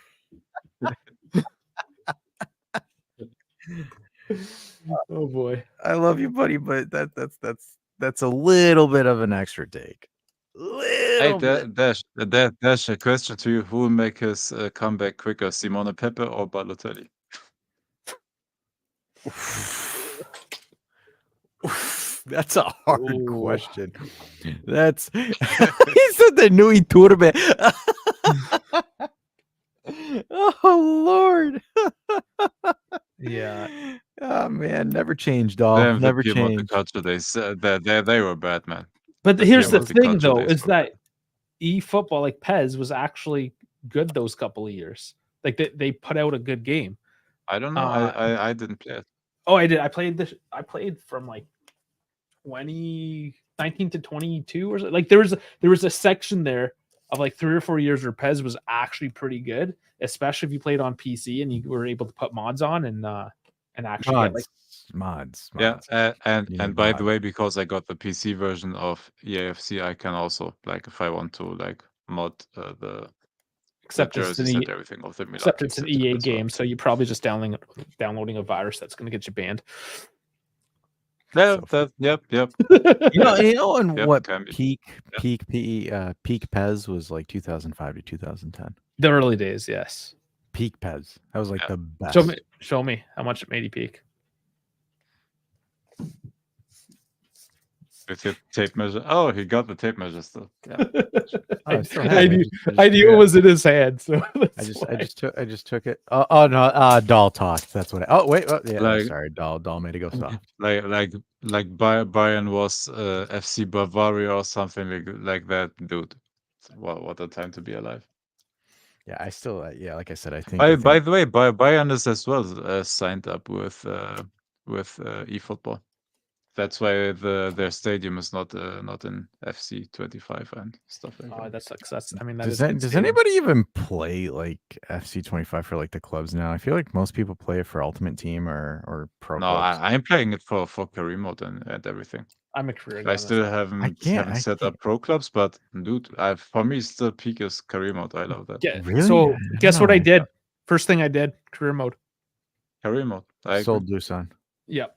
Oh boy. I love you, buddy, but that's a little bit of an extra take. Hey, Little bit. Dash, a question to you: who will make his comeback quicker, Simone Pepe or Balotelli? That's a hard Ooh. question. That's he said the new Iturbe. Oh Lord. Yeah. Oh man, never changed, doll. Them, Never the Piemonte changed. Calcio days, they were bad, man. But The here's the Piemonte thing Calcio though, days is were bad. that eFootball, like Pez, was actually good those couple of years. Like they put out a good game. I don't know. I didn't play it. Oh, I did. I played from like 2019 to 22 or so. Like there was a section there of like 3 or 4 years where Pez was actually pretty good, especially if you played on PC and you were able to put mods on and actually get like Mods. Yeah, and You need by the mods. way, because I got the PC version of EAFC, I can also, like, if I want to, like, mod the except it's jerseys an and everything of the Milan except it's an teams EA as well. game, so you're probably just downloading a virus that's going to get you banned. Yeah, So yep. You know, and Yep, what can be. peak Pez was like 2005 to 2010. The early days, yes. Peak Pez. That was like Yeah. the best. Show me how much it made you peak. With your tape measure. Oh, he got the tape measure still. Yeah. I still have I it. knew, just- I knew it was in his hand, so I just took it. Oh no, doll talked. That's what. Yeah. Like- Sorry, doll made it go soft. like Bayern was FC Bavaria or something like that, dude. What a time to be alive. Yeah, I still. Yeah, like I said, I think. By the way, Bayern is as well signed up with eFootball. that's why their stadium is not in FC25 and stuff like Oh, that. that sucks. That's I mean that Does is a good does stadium. anybody even play like FC25 for like the clubs now? I feel like most people play it for Ultimate Team or pro No, clubs. I'm playing it for career mode and everything. I'm a career guy. I on this still one. haven't I set can't. up pro clubs, but dude, for me still peak is career mode. I love that. Yeah. Really? So I don't guess what I know. did? First thing I did, career mode. Career mode. I agree. Sold Dusan. Yep.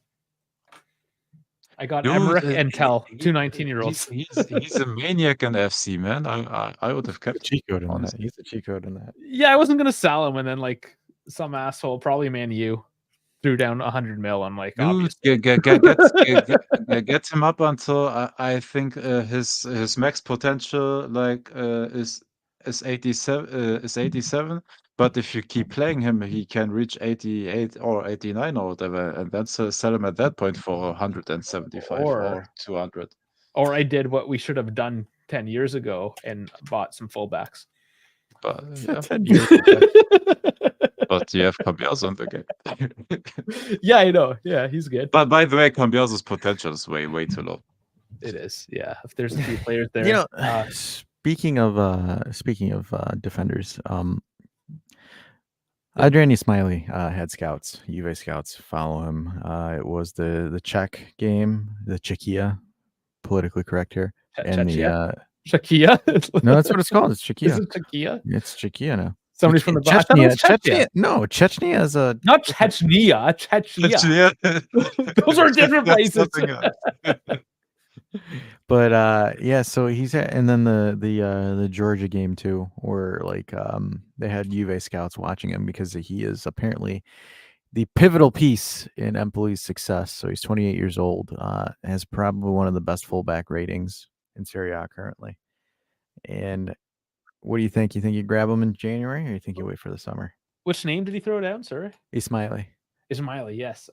I got Dude, Emmerich and he- Tell, he- two 19-year-olds. He's a maniac in FC, man. I would have kept Cheat code in that. honestly. He's a cheat code in that. Yeah, I wasn't gonna sell him, and then like some asshole, probably Man U, threw down 100 mil. I'm like, Dude, obviously. get him up until I think his max potential is 87. But if you keep playing him, he can reach 88 or 89 or whatever, and then sell him at that point for 175 or 200. Or I did what we should have done 10 years ago and bought some fullbacks. But yeah, 10 years. but you have Cambiaso in the game. Yeah, I know. Yeah, he's good. But by the way, Cambiaso's potential is way too low. It is. Yeah, if there's a few players there, You know, speaking of defenders, Adrian Smiley had scouts, Juve scouts follow him. It was the Czech game, the Czechia, politically correct here, and the Czechia. no, that's what it's called. It's Is Czechia. it Czechia? It's Czechia now. Somebody from the back. Chechnya. No, Chechnya is a Not Chechnya. Czechia. Those are different places. But yeah, so he's and then the Georgia game too, where like they had Juve scouts watching him because he is apparently the pivotal piece in Empoli's success. So he's 28 years old, has probably one of the best fullback ratings in Serie A currently. And what do you think? You think you grab him in January, or you think you wait for the summer? Which name did he throw down? Sorry, Ismaili. Ismaili. Yes.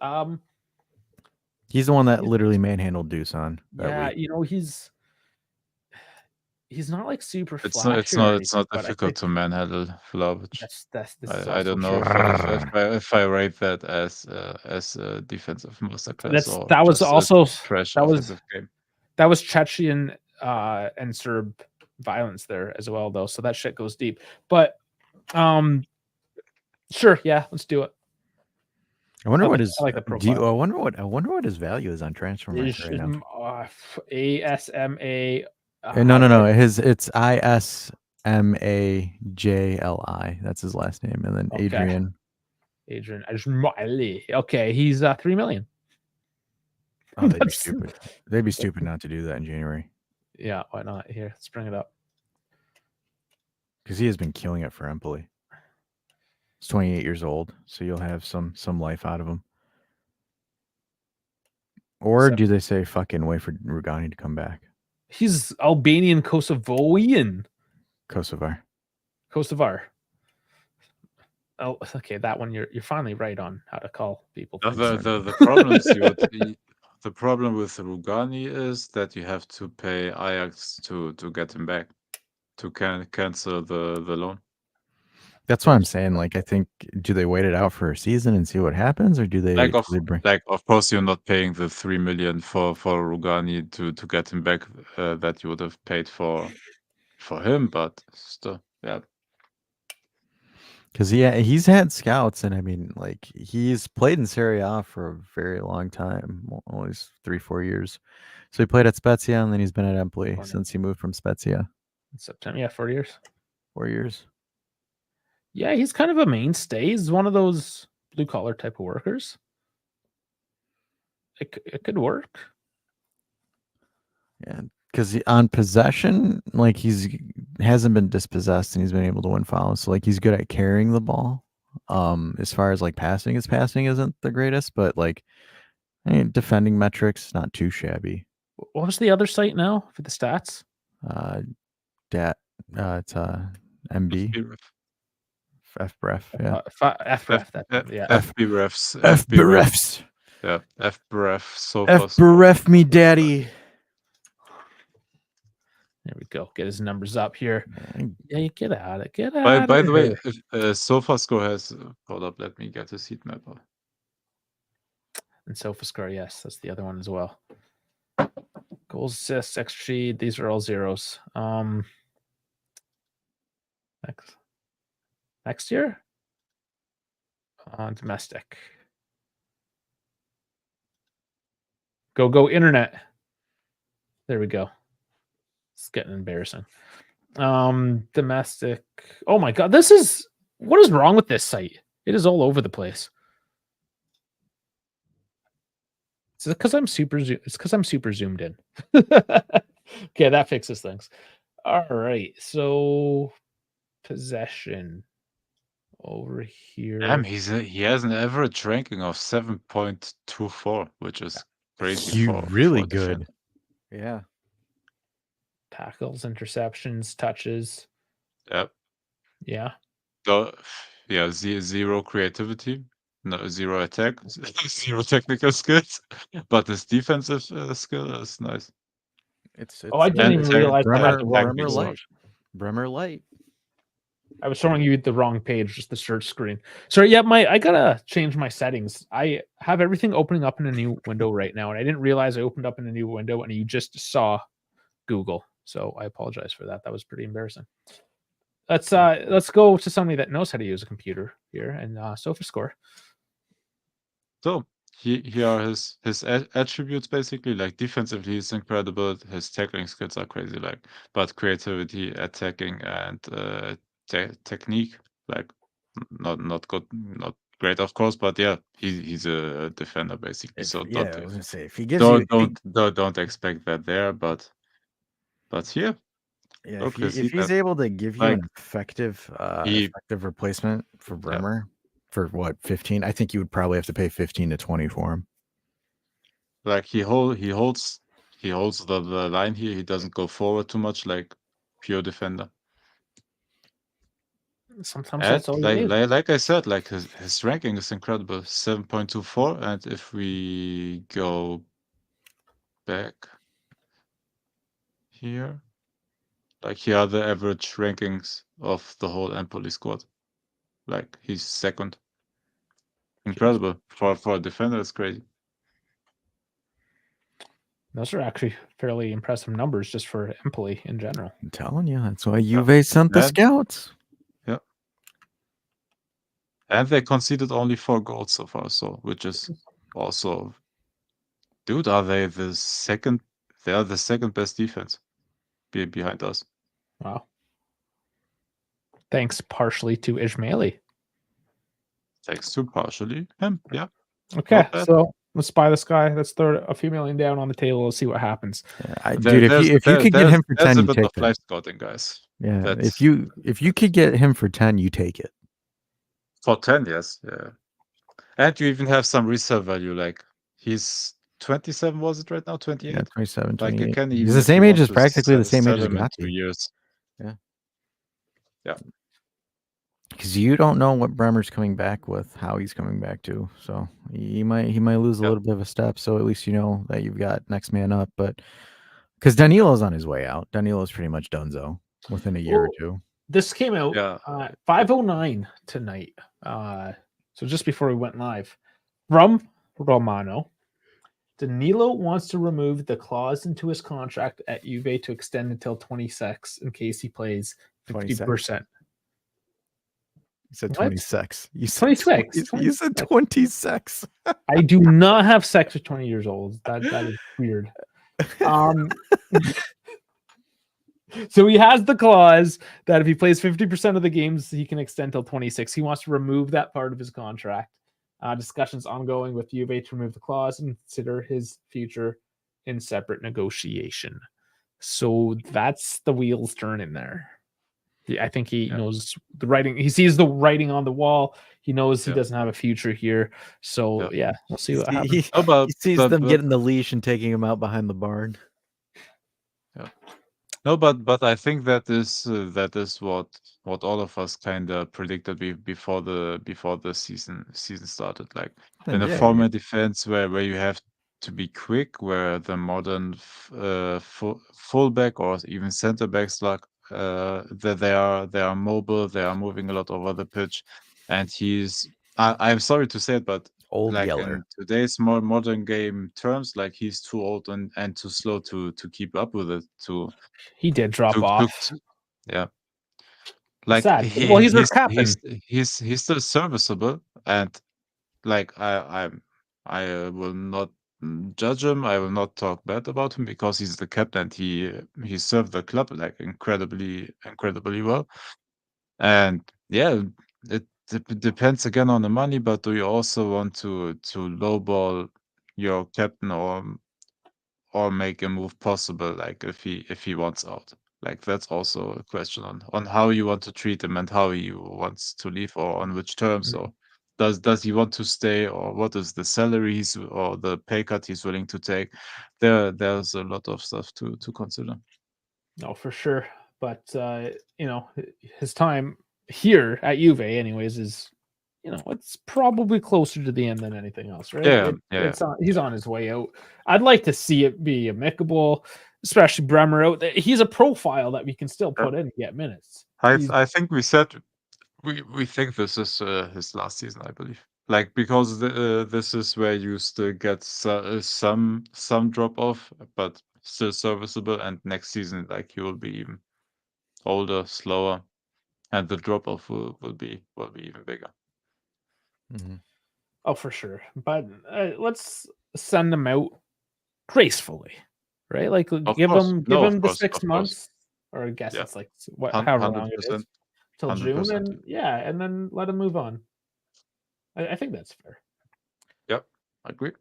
He's the one that literally manhandled Dusan that Yeah, week. you know he's not like super. It's flashy not or it's not anything, but I difficult to manhandle Vlahovic. This is I don't know true. if I rate that as a defensive masterclass or that was just a also trash that was offensive game. that was Chechen and Serb violence there as well, though. So that shit goes deep. But sure, yeah, let's do it. I wonder what I his. like the I profile. wonder what his value is on transfer market right now. ASMA. No. It's ISMAJLI. That's his last name, and then Okay. Adrian. Adrian Ismaili. Okay, he's 3 million. Oh, they'd be stupid. They'd be stupid not to do that in January. Yeah, why not? Here, let's bring it up. Because he has been killing it for Empoli. He's 28 years old, so you'll have some life out of him. Or do they say fucking wait for Rugani to come back? He's Albanian Kosovoian. Kosovar. Oh, okay, that one you're finally right on how to call people. The problems the problem with Rugani is that you have to pay Ajax to get him back, to cancel the loan. That's what I'm saying. Like, I think, do they wait it out for a season and see what happens, or do they of course you're not paying the 3 million for Rugani to get him back that you would have paid for him, but still, yeah. Because he's had scouts, and I mean, like, he's played in Serie A for a very long time, always 3-4 years. So he played at Spezia, and then he's been at Empoli since he moved from Spezia. In September, yeah, 4 years. 4 years. Yeah, he's kind of a mainstay. He's one of those blue collar type of workers. It could work. Yeah, because on possession, like, hasn't been dispossessed, and he's been able to win fouls. So like, he's good at carrying the ball. As far as like passing, his passing isn't the greatest, but like, I mean, defending metrics not too shabby. What was the other site now for the stats? It's MB. FBref, yeah. FBref, yeah. FBrefs. Yeah, FBref. So FBref me daddy. There we go. Get his numbers up here. Yeah, get out of it. By the way, SofaScore has hold up. Let me get his heat map. And SofaScore, yes, that's the other one as well. Goals, assists, XG, these are all zeros. Next year? Domestic. Go internet. There we go. It's getting embarrassing. Domestic. Oh my god, what is wrong with this site? It is all over the place. It's because I'm super zoomed in. Okay, that fixes things. All right, so possession over here. Damn, he has an average ranking of 7.24, which is crazy. You really for good. defense. Yeah. Tackles, interceptions, touches. Yep. Yeah. So, yeah, zero creativity, no zero attack, zero technical skills, but his defensive skill is nice. It's Oh, I didn't and even tech- realize I had Bremer, the wrong Bremer page. Light. Bremer Light. I was showing you the wrong page, just the search screen. Sorry, yeah, I gotta change my settings. I have everything opening up in a new window right now, and I didn't realize I opened up in a new window, and you just saw Google. So I apologize for that. That was pretty embarrassing. Let's go to somebody that knows how to use a computer here, and SofaScore. So here are his attributes basically. Like defensively, he's incredible. His tackling skills are crazy. Like, but creativity, attacking, and technique, like not good, not great, of course. But yeah, he's a defender basically. So I was gonna say if he gives you don't expect that there. But here, yeah, look, if he's able to give you like, an effective he- effective replacement for Bremer for what 15, I think you would probably have to pay 15 to 20 for him. like he holds the line here. He doesn't go forward too much, like pure defender. Sometimes And that's all you need. like I said, like his ranking is incredible, 7.24. And if we go back here, like here are the average rankings of the whole Empoli squad. Like he's second. Incredible for a defender. It's crazy. Those are actually fairly impressive numbers just for Empoli in general. I'm telling you, that's why Juve sent the scouts. Yeah. And they conceded only 4 goals so far, so which is also, dude, are they the second? They are the second best defense behind us. Wow. Thanks partially to Ismaili. Thanks to partially him. Yeah. Okay, so let's buy this guy. Let's throw a few million down on the table. Let's see what happens. Dude, if you could get him for 10, you take that. Life scouting, guys. Yeah, if you could get him for 10, you take it. For 10, yes, yeah. And you even have some resale value. Like he's 27, was it right now? 28. Yeah, 27, Like 28. you can even, He's the if you same age want as to practically the same sell age as him in 2 Gatti. years. Yeah. Yeah. Because you don't know what Bremer's coming back with, how he's coming back to. So he might lose a little bit of a step. So at least you know that you've got next man up. But because Danilo's on his way out, Danilo's pretty much donezo within a year or two. This came out Yeah. 5:09 tonight. So just before we went live. From Romano, Danilo wants to remove the clause into his contract at Juve to extend until 26 in case he plays 50%. You said What? 26. You said 26. You said 26. I do not have sex with 20 years old. That is weird. So he has the clause that if he plays 50% of the games, he can extend till 26. He wants to remove that part of his contract. Discussions ongoing with Juve to remove the clause and consider his future in separate negotiation. So that's the wheels turning there. I think he knows the writing. He sees the writing on the wall. He knows he doesn't have a future here. So we'll see what happens. He sees them getting the leash and taking him out behind the barn. Yeah. No, but I think that is what all of us kind of predicted before the season started. Like in a format defense where you have to be quick, where the modern fullback or even center backs like they are mobile, they are moving a lot over the pitch, and I'm sorry to say it, but Old like Yeller. in today's more modern game terms, like he's too old and too slow to keep up with it. He did drop off. Yeah. Like Sad. Well, he's their captain. he's still serviceable, and like I will not judge him. I will not talk bad about him because he's the captain. He served the club like incredibly well, and yeah, it depends again on the money. But do you also want to lowball your captain or make a move possible, like if he wants out? Like that's also a question on how you want to treat him and how he wants to leave or on which terms, or does he want to stay, or what is the salary or the pay cut he's willing to take? There's a lot of stuff to consider. No, for sure. But his time here at Juve, anyways, is it's probably closer to the end than anything else, right? Yeah. He's on his way out. I'd like to see it be amicable, especially Bremer out. He's a profile that we can still put in and get minutes. I think we said we think this is his last season, I believe. Like because this is where you still get some drop off, but still serviceable. And next season, like he will be even older, slower, and the drop off will be even bigger. Mm-hmm. Oh, for sure. But let's send him out gracefully, right? Like give him the 6 months, or I guess it's like however long it is till June, and and then let him move on. I think that's fair. Yep, I agree.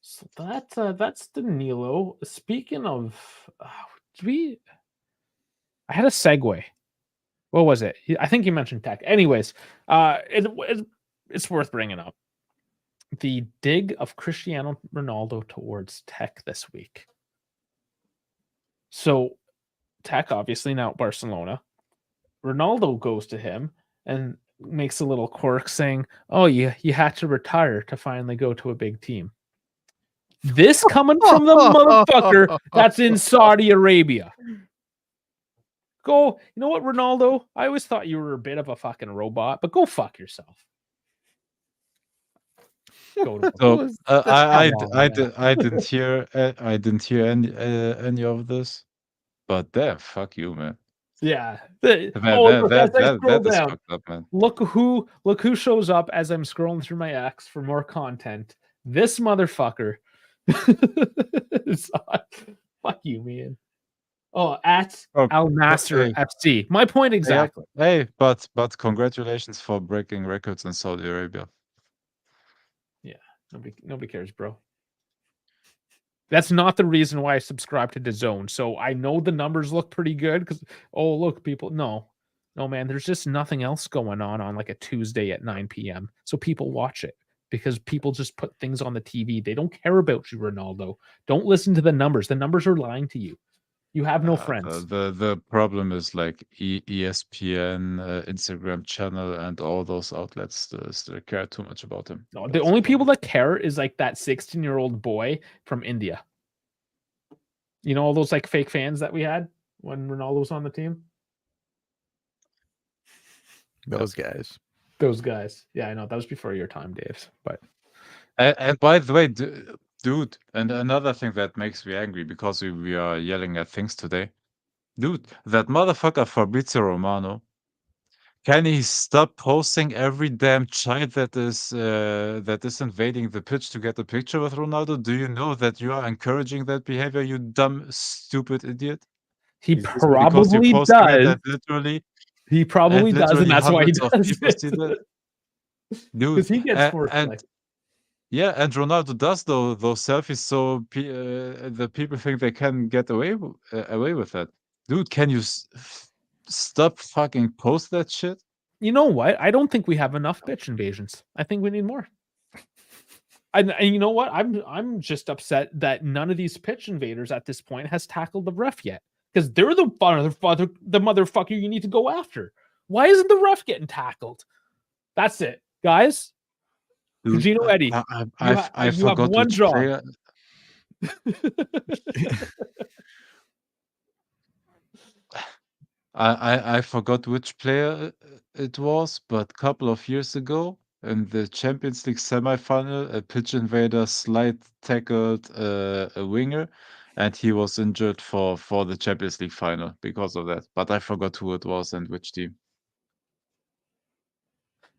So that's Danilo. Speaking of, I had a segue. What was it? I think you mentioned tech. Anyways, it's worth bringing up. The dig of Cristiano Ronaldo towards Tech this week. So Tech obviously now at Barcelona. Ronaldo goes to him and makes a little quirk saying, "Oh, you had to retire to finally go to a big team." This coming from the motherfucker that's in Saudi Arabia. Go, you know what, Ronaldo? I always thought you were a bit of a fucking robot, but go fuck yourself. So I didn't hear any of this, but damn, fuck you, man. Yeah. That is fucked up, man. Look who shows up as I'm scrolling through my X for more content. This motherfucker. Fuck you, man. Oh, at Al Nasser FC. My point exactly. Hey, but congratulations for breaking records in Saudi Arabia. Yeah, nobody cares, bro. That's not the reason why I subscribe to DAZN. So I know the numbers look pretty good because look, people. No, man. There's just nothing else going on like a Tuesday at 9 p.m. So people watch it because people just put things on the TV. They don't care about you, Ronaldo. Don't listen to the numbers. The numbers are lying to you. You have no friends. The problem is like ESPN, Instagram channel, and all those outlets still care too much about him. No, the only people that care is like that 16-year-old boy from India. You know, all those like fake fans that we had when Ronaldo was on the team? Those guys. Yeah, I know. That was before your time, Dave. But and by the way, dude, and another thing that makes me angry because we are yelling at things today. Dude, that motherfucker Fabrizio Romano, can he stop posting every damn child that is invading the pitch to get a picture with Ronaldo? Do you know that you are encouraging that behavior, you dumb, stupid idiot? He probably does. That literally, he probably does, and that's why he does it. Dude, because he gets forced. Yeah, and Ronaldo does those selfies, so the people think they can get away with that. Dude, can you stop fucking post that shit? You know what? I don't think we have enough bitch invasions. I think we need more. And you know what? I'm just upset that none of these pitch invaders at this point has tackled the ref yet, because they're the motherfucker you need to go after. Why isn't the ref getting tackled? That's it, guys. Gino Eddie, I forgot one job. I forgot which player it was, but a couple of years ago, in the Champions League semifinal, a pitch invader slide tackled a winger, and he was injured for the Champions League final because of that. But I forgot who it was and which team.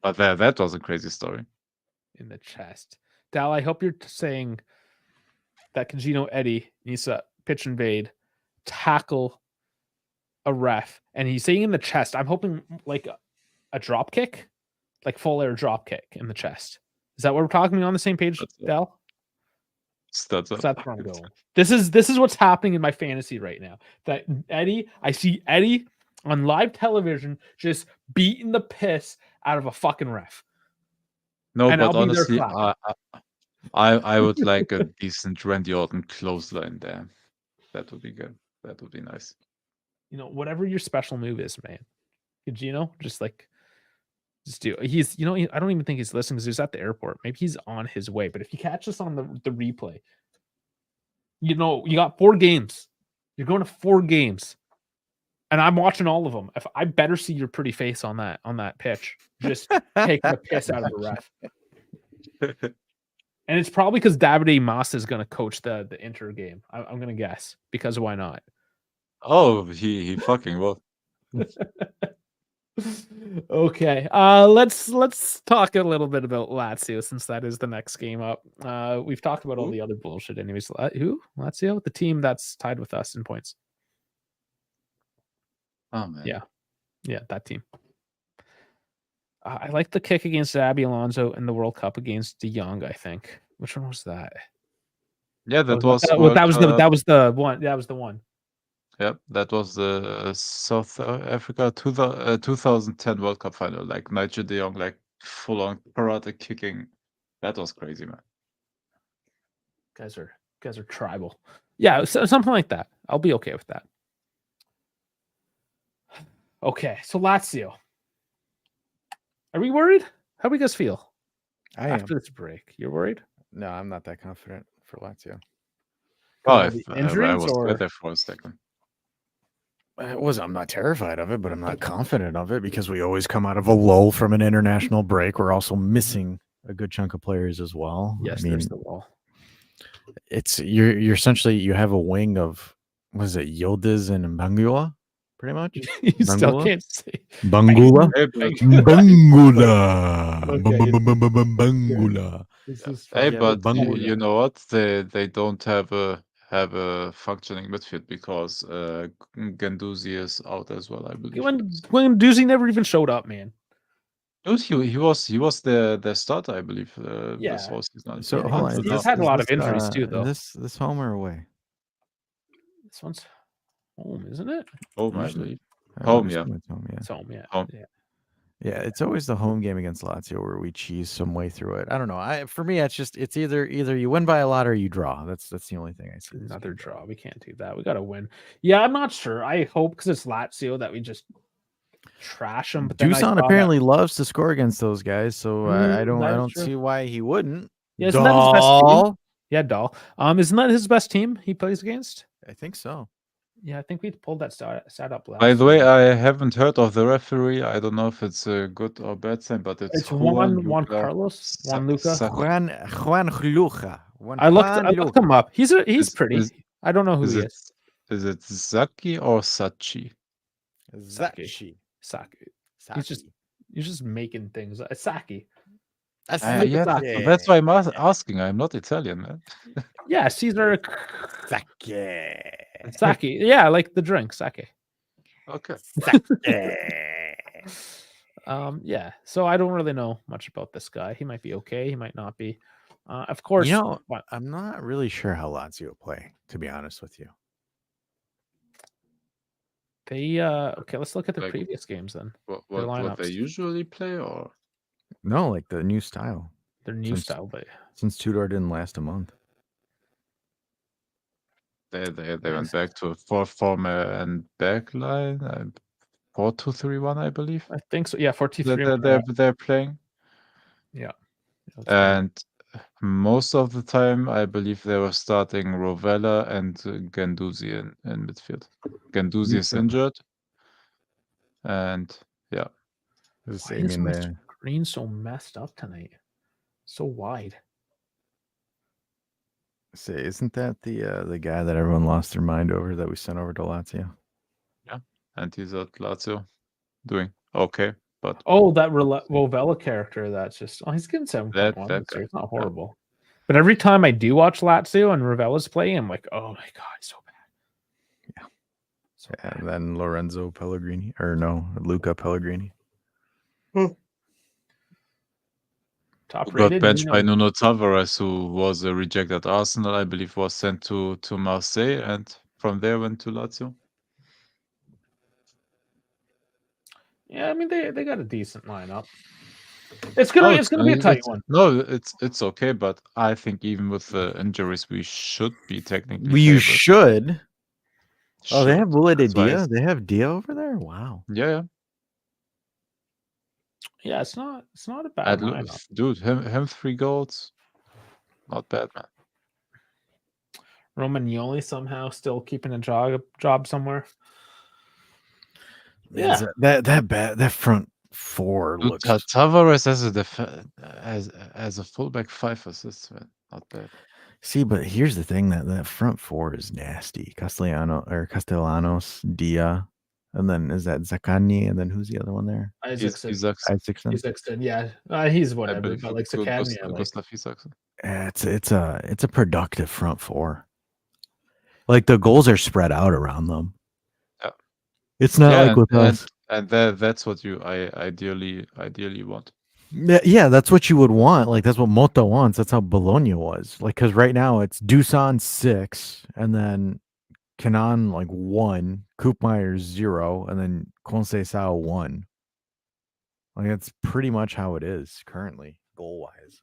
But that was a crazy story. In the chest. Dal, I hope you're saying that Kajino Eddie needs to pitch invade, tackle a ref, and he's saying in the chest. I'm hoping like a drop kick, like full air drop kick in the chest. Is that what we're talking on the same page, That's it. Dal? That's That's where I'm going. This is what's happening in my fantasy right now. That Eddie, I see Eddie on live television just beating the piss out of a fucking ref. No, And but I'll be there honestly, clapping. I would like a decent Randy Orton clothesline there. That would be good. That would be nice. You know, whatever your special move is, man. Gino, just do. He's, I don't even think he's listening because he's at the airport. Maybe he's on his way. But if you catch us on the replay, you got 4 games. You're going to 4 games, and I'm watching all of them. If I better see your pretty face on that pitch, just taking the piss out of the ref. And it's probably because Davide Massa is going to coach the Inter game. I'm going to guess, because why not? Oh, he fucking will. Okay, let's talk a little bit about Lazio, since that is the next game up. We've talked about all the other bullshit anyways. Who? Lazio? The team that's tied with us in points. Oh man. Yeah, that team. I like the kick against Xabi Alonso in the World Cup against De Jong, I think. Which one was that? Yeah, that was was that was the one. That was the one. Yep, that was the South Africa 2010 World Cup final. Like Nigel De Jong, like full on karate kicking. That was crazy, man. Guys are tribal. Yeah, something like that. I'll be okay with that. Okay, so Lazio. Are we worried? How do you guys feel after this break? You're worried? No, I'm not that confident for Lazio. Oh, of the injuries, I was or there for a second. I'm not terrified of it, but I'm not confident of it because we always come out of a lull from an international break. We're also missing a good chunk of players as well. yes, I mean, there's the wall. you're essentially, you have a wing of, what is it, Yildiz and Bangula, pretty much. You still Bangula? can't say Bangula, Hey, but, Bangula, Okay. Bangula. This is hey, Yeah, but Bangula. you know what? They don't have a functioning midfield because Guendouzi is out as well, I believe. when Doozy never even showed up, man. Dude, he was the starter, I believe. Yeah. This whole season. So Yeah, hold on, he's had a lot of injuries too, though. This home or away? This one's home, isn't it? Home, I Usually- believe. I Home, would yeah. assume it's home, yeah. It's home, yeah. Home. Yeah. Yeah, it's always the home game against Lazio where we cheese some way through it. I don't know. For me, it's either you win by a lot or you draw. That's the only thing I see. this Another game. draw. We can't do that. We got to win. Yeah, I'm not sure. I hope because it's Lazio that we just trash them. But then I Dusan saw apparently loves to score against those guys, so I that is don't true. see why he wouldn't. Yeah, isn't that his best team? Doll. Yeah, Doll. Isn't that his best team he plays against? I think so. Yeah, I think we pulled that stat up last. By the way, I haven't heard of the referee. I don't know if it's a good or bad sign, but it's Juan Juan Luca Carlos, Juan Luca. Juan Luca. I looked him up. He's pretty. I don't know who Is he it is. is it Zaki or Sachi? Zachi. Saki. He's just making things. Saki. Yeah, that's why I'm asking. I'm not Italian, man. Yeah, Caesar Sake. Saki. Yeah, like the drink sake. Okay. Yeah. So I don't really know much about this guy. He might be okay. He might not be. Of course. You know, I'm not really sure how Lazio play, to be honest with you. They okay. Let's look at the Like, previous games then. What lineups. they usually play, or No, like the new style. Their new style, but Since Tudor didn't last a month. they went back to a 4-4 and back line. 4-2-3-1, I believe. I think so. Yeah, 4-2-3. They're playing. Yeah. And most of the time, I believe they were starting Rovella and Guendouzi in midfield. Guendouzi is injured, and yeah. I mean, screen's so messed up tonight? So wide. Say, isn't that the guy that everyone lost their mind over that we sent over to Lazio? And he's at Lazio doing okay, but Oh, that Rovella character. That's just he's getting 7.1 that this guy, year. It's not horrible. But every time I do watch Lazio and Ravella's playing, I'm like, oh my god, he's so bad. Yeah. So bad. And then Lorenzo Pellegrini, or no, Luca Pellegrini. Top who got rated. benched by Nuno Tavares, who was a rejected Arsenal, I believe, was sent to Marseille, and from there went to Lazio. Yeah, I mean they got a decent lineup. It's gonna be a tight one. No, it's okay, but I think even with the injuries, we should be technically. You favored. should. Oh, they have Willa de That's why Dia. They have Dia over there. Wow. Yeah. Yeah, it's not a bad lineup. Dude, him 3 goals, not bad, man. Romagnoli somehow still keeping a job somewhere. Yeah, that front four Dude, looks. Tavares as a fullback, 5 assists, man. Not bad. See, but here's the thing: that front four is nasty. Castellanos, Dia, and then is that Zaccagni, and then who's the other one there? Isaacson. Isaacson. Yeah, he's whatever. But like Zaccagni, Gustav Isaacson. It's a productive front four. Like the goals are spread out around them. Yeah. It's not like with us. And that's what you ideally want. Yeah, that's what you would want. Like that's what Motta wants. That's how Bologna was. Like because right now it's Dusan 6, and then Kenan 1, Koopmeier 0, and then Conceição 1. Like that's pretty much how it is currently, goal wise.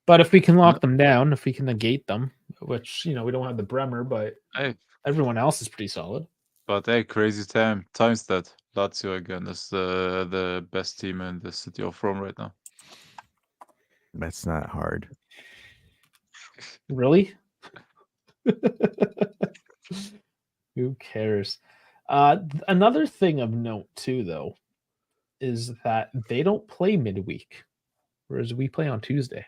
But if we can lock them down, if we can negate them, which we don't have the Bremer, but everyone else is pretty solid. But crazy times that Lazio again is the best team in the city of Rome right now. That's not hard. Really? Who cares? Another thing of note too, though, is that they don't play midweek, whereas we play on Tuesday.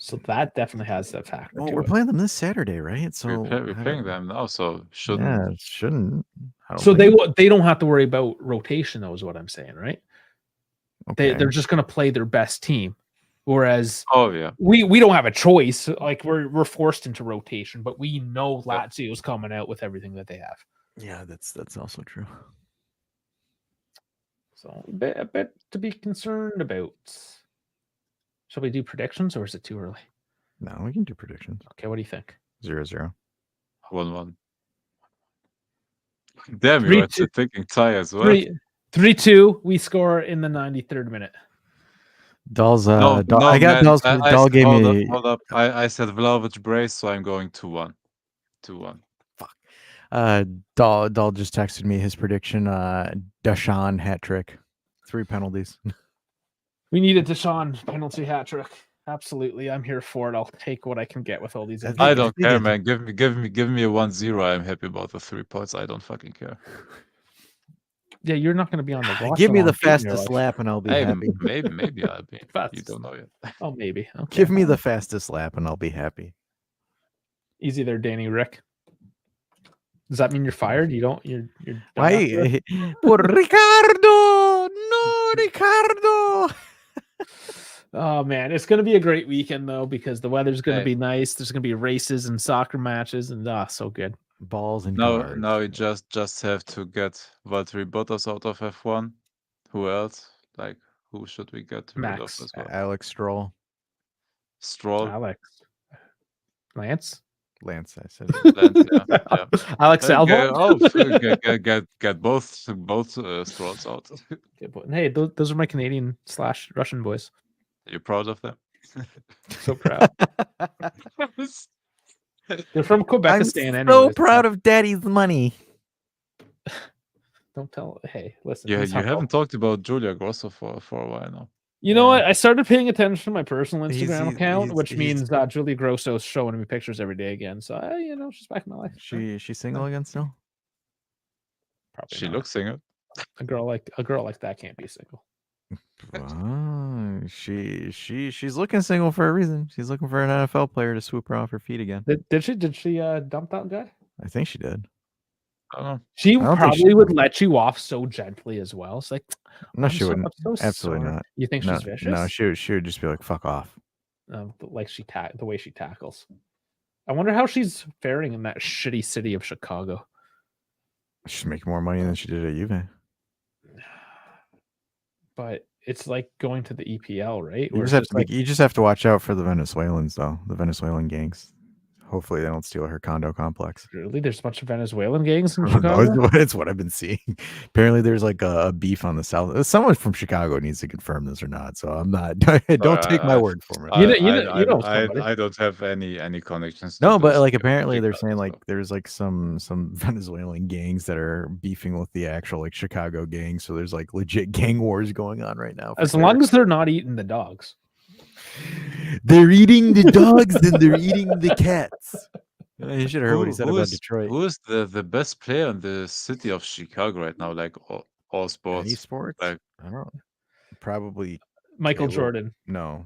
So that definitely has that factor. Well, we're playing them this Saturday, right? So we're playing them now, so shouldn't. Yeah, it shouldn't. So they don't have to worry about rotation, though, is what I'm saying, right? Okay. They're just going to play their best team, whereas we don't have a choice. Like we're forced into rotation, but we know Lazio's coming out with everything that they have. Yeah, that's also true. So a bit to be concerned about. Shall we do predictions, or is it too early? No, we can do predictions. Okay, what do you think? 0-0. 1-1. Damn, you were thinking tie as well. 3-2. We score in the 93rd minute. Dahl's I got Dahl's. Dahl gave me. Hold up. I said Vlahovic brace, so I'm going 2-1. 2-1. Fuck. Dahl just texted me his prediction. Deshaun hat trick, 3 penalties. We need a Deshaun penalty hat trick. Absolutely, I'm here for it. I'll take what I can get with all these. I don't care, man. Give me a 1-0. I'm happy about the 3 points. I don't fucking care. Yeah, you're not going to be on the watch. Give me the fastest lap, and I'll be happy. Maybe I'll be. You don't know yet. Oh, maybe. Okay. Give me the fastest lap, and I'll be happy. Easy there, Danny Rick. Does that mean you're fired? You're why? Por Ricardo, no Ricardo. Oh man, it's going to be a great weekend though, because the weather's going to be nice. There's going to be races and soccer matches, and so good. Balls and now we just have to get Valtteri Bottas out of F1. Who else? Like who should we get rid of as well? Alex Stroll. Lance, I said. Lance, yeah. Alex Albon. Get both Strolls out. Hey, those are my Canadian / Russian boys. You're proud of them? So proud. They're from Quebec-istan. I'm so proud of Daddy's money. Don't tell. Hey, listen. Yeah, you haven't talked about Julia Grosso for a while now. You know what? I started paying attention to my personal Instagram account, which means Julia Grosso's showing me pictures every day again. So, she's back in my life. She single again still? Probably she not. looks single. A girl like that can't be single. She's looking single for a reason. She's looking for an NFL player to swoop her off her feet again. Did she dump that guy? I think she did. I don't know. She I don't think probably she- would let you off so gently as well. It's like, No, I'm she so- wouldn't. I'm so Absolutely sorry. not. You think No, she's vicious? no, she would just be like, "Fuck off." Like the way she tackles. I wonder how she's faring in that shitty city of Chicago. She's making more money than she did at Juve. But it's like going to the EPL, right? You Where just it's have to you just have to watch out for the Venezuelans, though. The Venezuelan gangs. Hopefully, they don't steal her condo complex. really, there's a bunch of Venezuelan gangs in I don't know. Chicago. It's what I've been seeing. Apparently, there's like a beef on the south. Someone from Chicago needs to confirm this or not. So I'm not. Don't take my word for it. You know somebody. I don't have any connections. To No, but those like people, apparently they're Chicago, saying so. like there's like some Venezuelan gangs that are beefing with the actual like Chicago gangs. So there's like legit gang wars going on right now. As long as they're not eating the dogs. they're eating the dogs, then they're eating the cats. You should have heard what he said Who about is Detroit. who is the best player in the city of Chicago right now? Like all sports. Any sports? Like I don't know. Probably Michael Caleb. Jordan. No.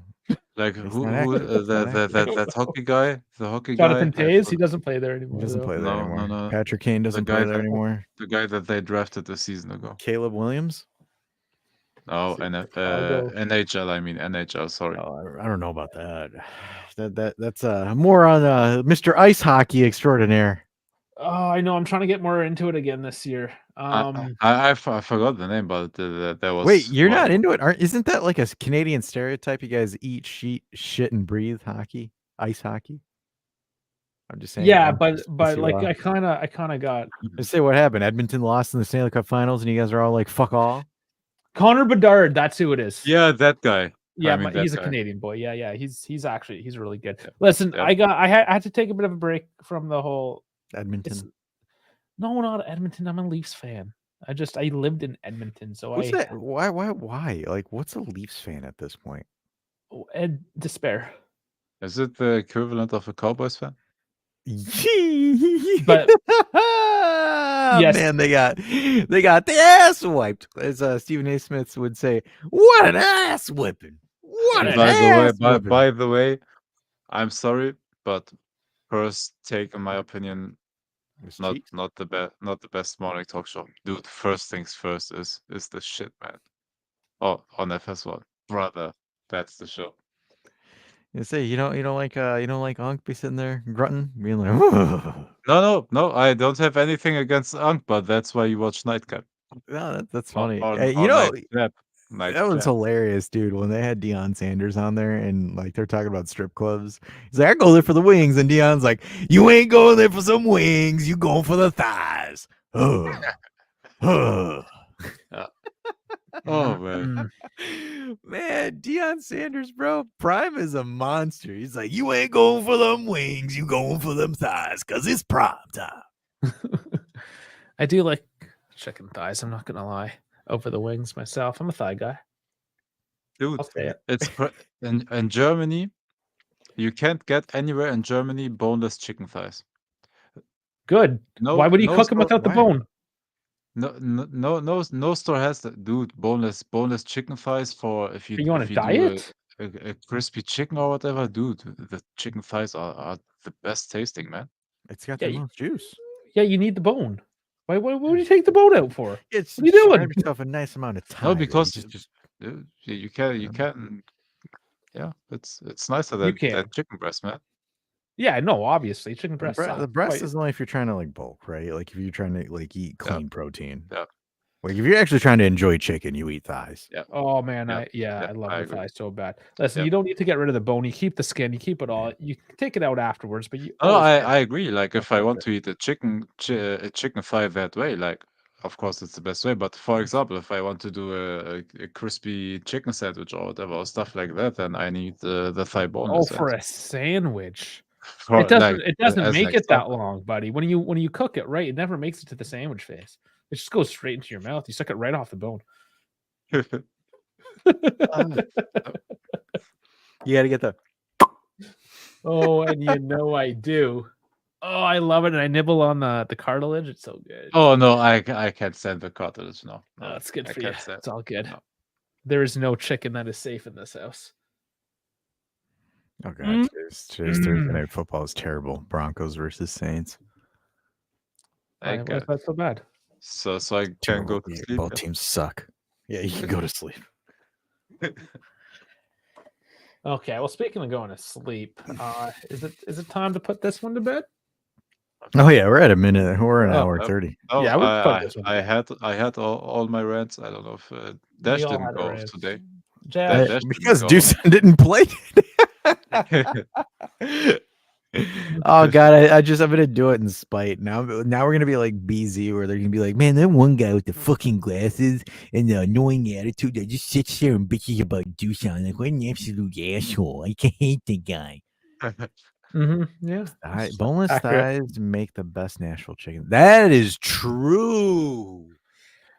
like He's who not active. He's not active. that hockey guy? The hockey Jonathan guy? I Tays, he forgot- doesn't play there He anymore. doesn't though. play there No, anymore. no. Patrick Kane doesn't guy play there that- anymore. The guy that they drafted a season ago. Caleb Williams? No, Chicago. NHL. I mean NHL. Sorry. Oh, I don't know about that. That's more on Mr. Ice Hockey Extraordinaire. Oh, I know. I'm trying to get more into it again this year. I forgot the name, but that was. Wait, you're one- not into it? Isn't that like a Canadian stereotype? You guys eat, shit, and breathe hockey, ice hockey. I'm just saying. yeah, I'm but just- but see like why. I kind of got Just say what happened. Edmonton lost in the Stanley Cup Finals, and you guys are all like, "Fuck all." Connor Bedard. That's who it is. Yeah, that guy. Yeah, I mean, but that he's a guy. Canadian boy. Yeah. He's really good. Listen, Yeah. I had to take a bit of a break from the whole. Edmonton. No, not Edmonton. I'm a Leafs fan. I lived in Edmonton, so What's that? Why? Like, what's a Leafs fan at this point? Despair. Is it the equivalent of a Cowboys fan? But- Yes. Man, they got the ass wiped, as Stephen A. Smith would say. What an ass whipping! What an ass whipping! By the way, I'm sorry, but first take, in my opinion, It's not cheap. the best morning talk show. Dude, first things first is the shit, man. Oh, on FS1, brother, that's the show. You say you don't like Unc be sitting there grunting, being like, No, I don't have anything against Unk, but that's why you watch Nightcap. no, that's funny. Or Hey, you know, Nightcap. that was hilarious, dude. When they had Deion Sanders on there and like they're talking about strip clubs, he's like, "I go there for the wings," and Deion's like, "You ain't going there for some wings. You going for the thighs." Oh man. Man, Deion Sanders, bro, prime is a monster. He's like, "You ain't going for them wings. You going for them thighs, cause it's prime time." I do like chicken thighs. I'm not gonna lie. Over the wings myself. I'm a thigh guy. Dude, I'll say it. it's in Germany, you can't get anywhere in Germany boneless chicken thighs. Good. No, Why would he no cook them store- without the why? bone? No store has that. Dude, boneless chicken thighs for if you Are you on if a you diet? do a crispy chicken or whatever, dude. The chicken thighs are the best tasting, man. It's got Yeah, the you- most juice. Yeah, you need the bone. Why would you take the bone out for? It's What are you just doing? grab yourself a nice amount of time. No, because just dude, you can. Yeah, it's nicer You than can. chicken breast, man. Yeah, no, obviously chicken the breast. the breast is only if you're trying to like bulk, right? Like if you're trying to like eat clean protein. Yeah. Like if you're actually trying to enjoy chicken, you eat thighs. Yeah. Oh man, Yeah, I love I the agree. thighs so bad. Listen, Yeah. you don't need to get rid of the bone. You keep the skin. You keep it all. You take it out afterwards, but you. No, always I agree. Like if I that's want it. to eat a chicken thigh that way, like of course it's the best way. But for example, if I want to do a crispy chicken sandwich or whatever or stuff like that, then I need the thigh Oh, boneless. for a sandwich. For, It doesn't. like, It doesn't as an make it that example. long, buddy. When you cook it right, it never makes it to the sandwich phase. It just goes straight into your mouth. You suck it right off the bone. You got to get the Oh, and you know I do. Oh, I love it, and I nibble on the cartilage. It's so good. Oh no, I can't stand the cartilage. No, Oh, no, it's good I for you. can't stand. It's all good. No. There is no chicken that is safe in this house. Oh god, Mm. today's Thursday night football is terrible. Broncos versus Saints. I Why is can, that so bad? so I can Terrible. go to sleep. Both teams suck. Yeah, you can go to sleep. Okay, well, speaking of going to sleep, is it time to put this one to bed? Oh yeah, we're at a minute. We're an Oh, hour 30. Oh, Yeah, we put this one. I had all my rants. I don't know if Dash We all didn't had go our rants. today. Dash, Dash didn't Because go. Deuce didn't play. Oh god, I'm gonna do it in spite. Now we're gonna be like BZ, where they're gonna be like, man, that one guy with the fucking glasses and the annoying attitude that just sits there and bitches about Deuce. I'm like, what an absolute asshole! I can hate the guy. Yeah, Boneless accurate. thighs make the best Nashville chicken. That is true.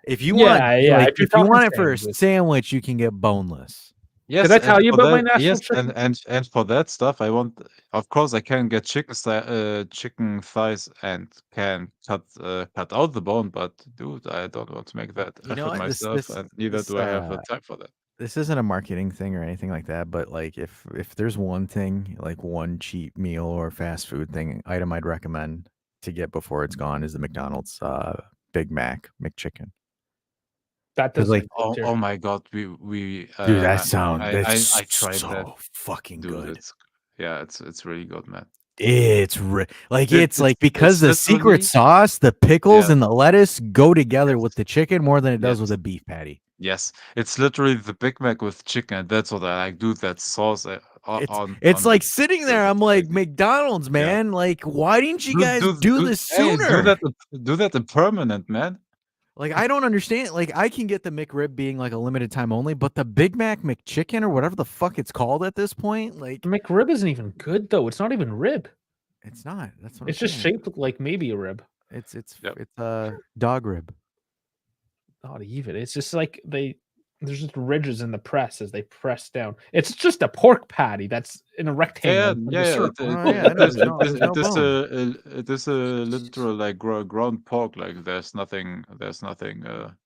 If you want, Yeah, like, if you're if you want talking it for a sandwiches. sandwich, you can get boneless. Yes, Did I tell and you for about my that, Nashville yes, chicken? and for that stuff, I want. Of course, I can get chicken thighs and can cut out the bone, but dude, I don't want to make that You know effort what? myself, and neither do I have the time for that. This isn't a marketing thing or anything like that, but like if there's one thing, like one cheap meal or fast food item I'd recommend to get before it's gone is the McDonald's Big Mac McChicken. That 'Cause, doesn't like, exist here. Oh my god, we dude, I that's tried so that, fucking dude. good. It's really good, man. It's because It's the secret literally sauce, the pickles yeah. and the lettuce go together Yes. with the chicken more than it does with Yes. a beef patty. Yes, it's literally the Big Mac with chicken, and that's what I like. Dude, that sauce on It's the like sitting there. is I'm like, crazy. McDonald's, Yeah. man. Like, why didn't you guys do this Hey, sooner? do that in permanent, man. Like, I don't understand. Like, I can get the McRib being like a limited time only, but the Big Mac McChicken or whatever the fuck it's called at this point, like, McRib isn't even good though. It's not even rib. it's not. That's what It's I'm just saying. shaped like maybe a rib. It's Yep. dog rib. Not even. It's just like there's just ridges in the press as they press down. It's just a pork patty that's in a rectangle. Oh, yeah, there's no bone. It is a literal like ground pork. Like there's nothing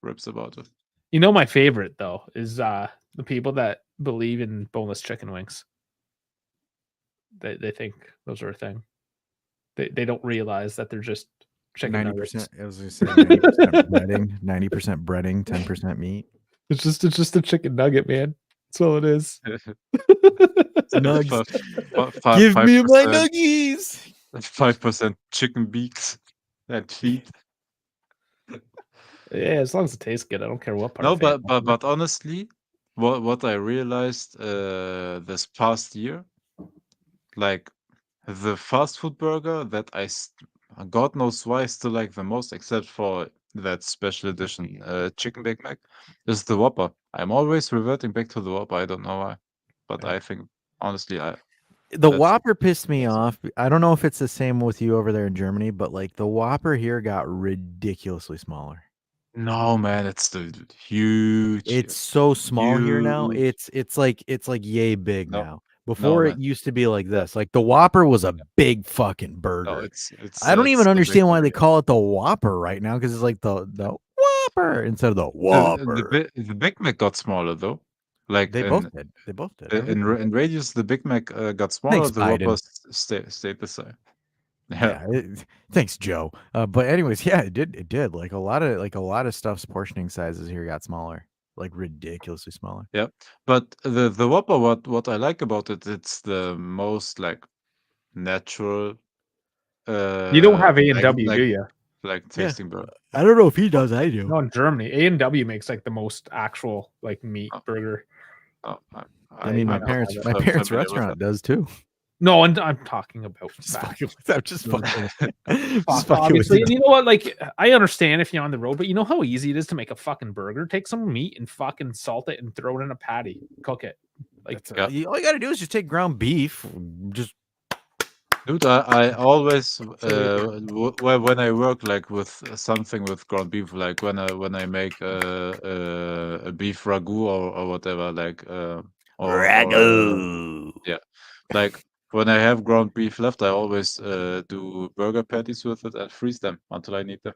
ribs about it. You know, my favorite though is the people that believe in boneless chicken wings. They think those are a thing. They don't realize that they're just chicken 90%. nuggets. I was gonna say 90% breading, 90% breading, 10% meat. It's just a chicken nugget, man. That's all it is. Nugs. Give me my nuggies. 5% chicken beaks and feet. Yeah, as long as it tastes good, I don't care what part. No, of fat but honestly, what I realized this past year, like the fast food burger that God knows why I still like the most, except for that special edition chicken Big Mac, is the Whopper. I'm always reverting back to the Whopper. I don't know why, but Yeah. I think honestly, The that's Whopper pissed me awesome. off. I don't know if it's the same with you over there in Germany, but like the Whopper here got ridiculously smaller. No, man, it's the huge. It's so small here now. huge. It's like yay big No, now. Before it man. used to be like this. Like the Whopper was a big fucking burger. No, it's I don't even the Big understand why they Mac. call it the Whopper right now because it's like the Whopper instead of the Whopper. The Big Mac got smaller though. Like They both did. They both did. in radius, the Big Mac got smaller. Thanks, The Biden. Whopper stayed the same. Yeah, thanks, Joe. But anyways, yeah, it did. Like a lot of stuff's portioning sizes here got smaller, like ridiculously smaller. Yeah, but the Whopper, what I like about it, it's the most like natural. You don't have A&W, do you? Like tasting burger. I don't know if he does. I do. No, in Germany, A&W makes like the most actual like meat burger. Oh, I mean, my I'm parents' not familiar with restaurant does too. No, and I'm talking about I'm fat. just No, fucking. Obviously, and you know what? Like, I understand if you're on the road, but you know how easy it is to make a fucking burger. Take some meat and fucking salt it and throw it in a patty, cook it. Like, Yeah. All you got to do is just take ground beef, just. Dude, I always when I work like with something with ground beef, like when I make a beef ragu or whatever, like or Ragu. yeah, like when I have ground beef left, I always do burger patties with it and freeze them until I need them.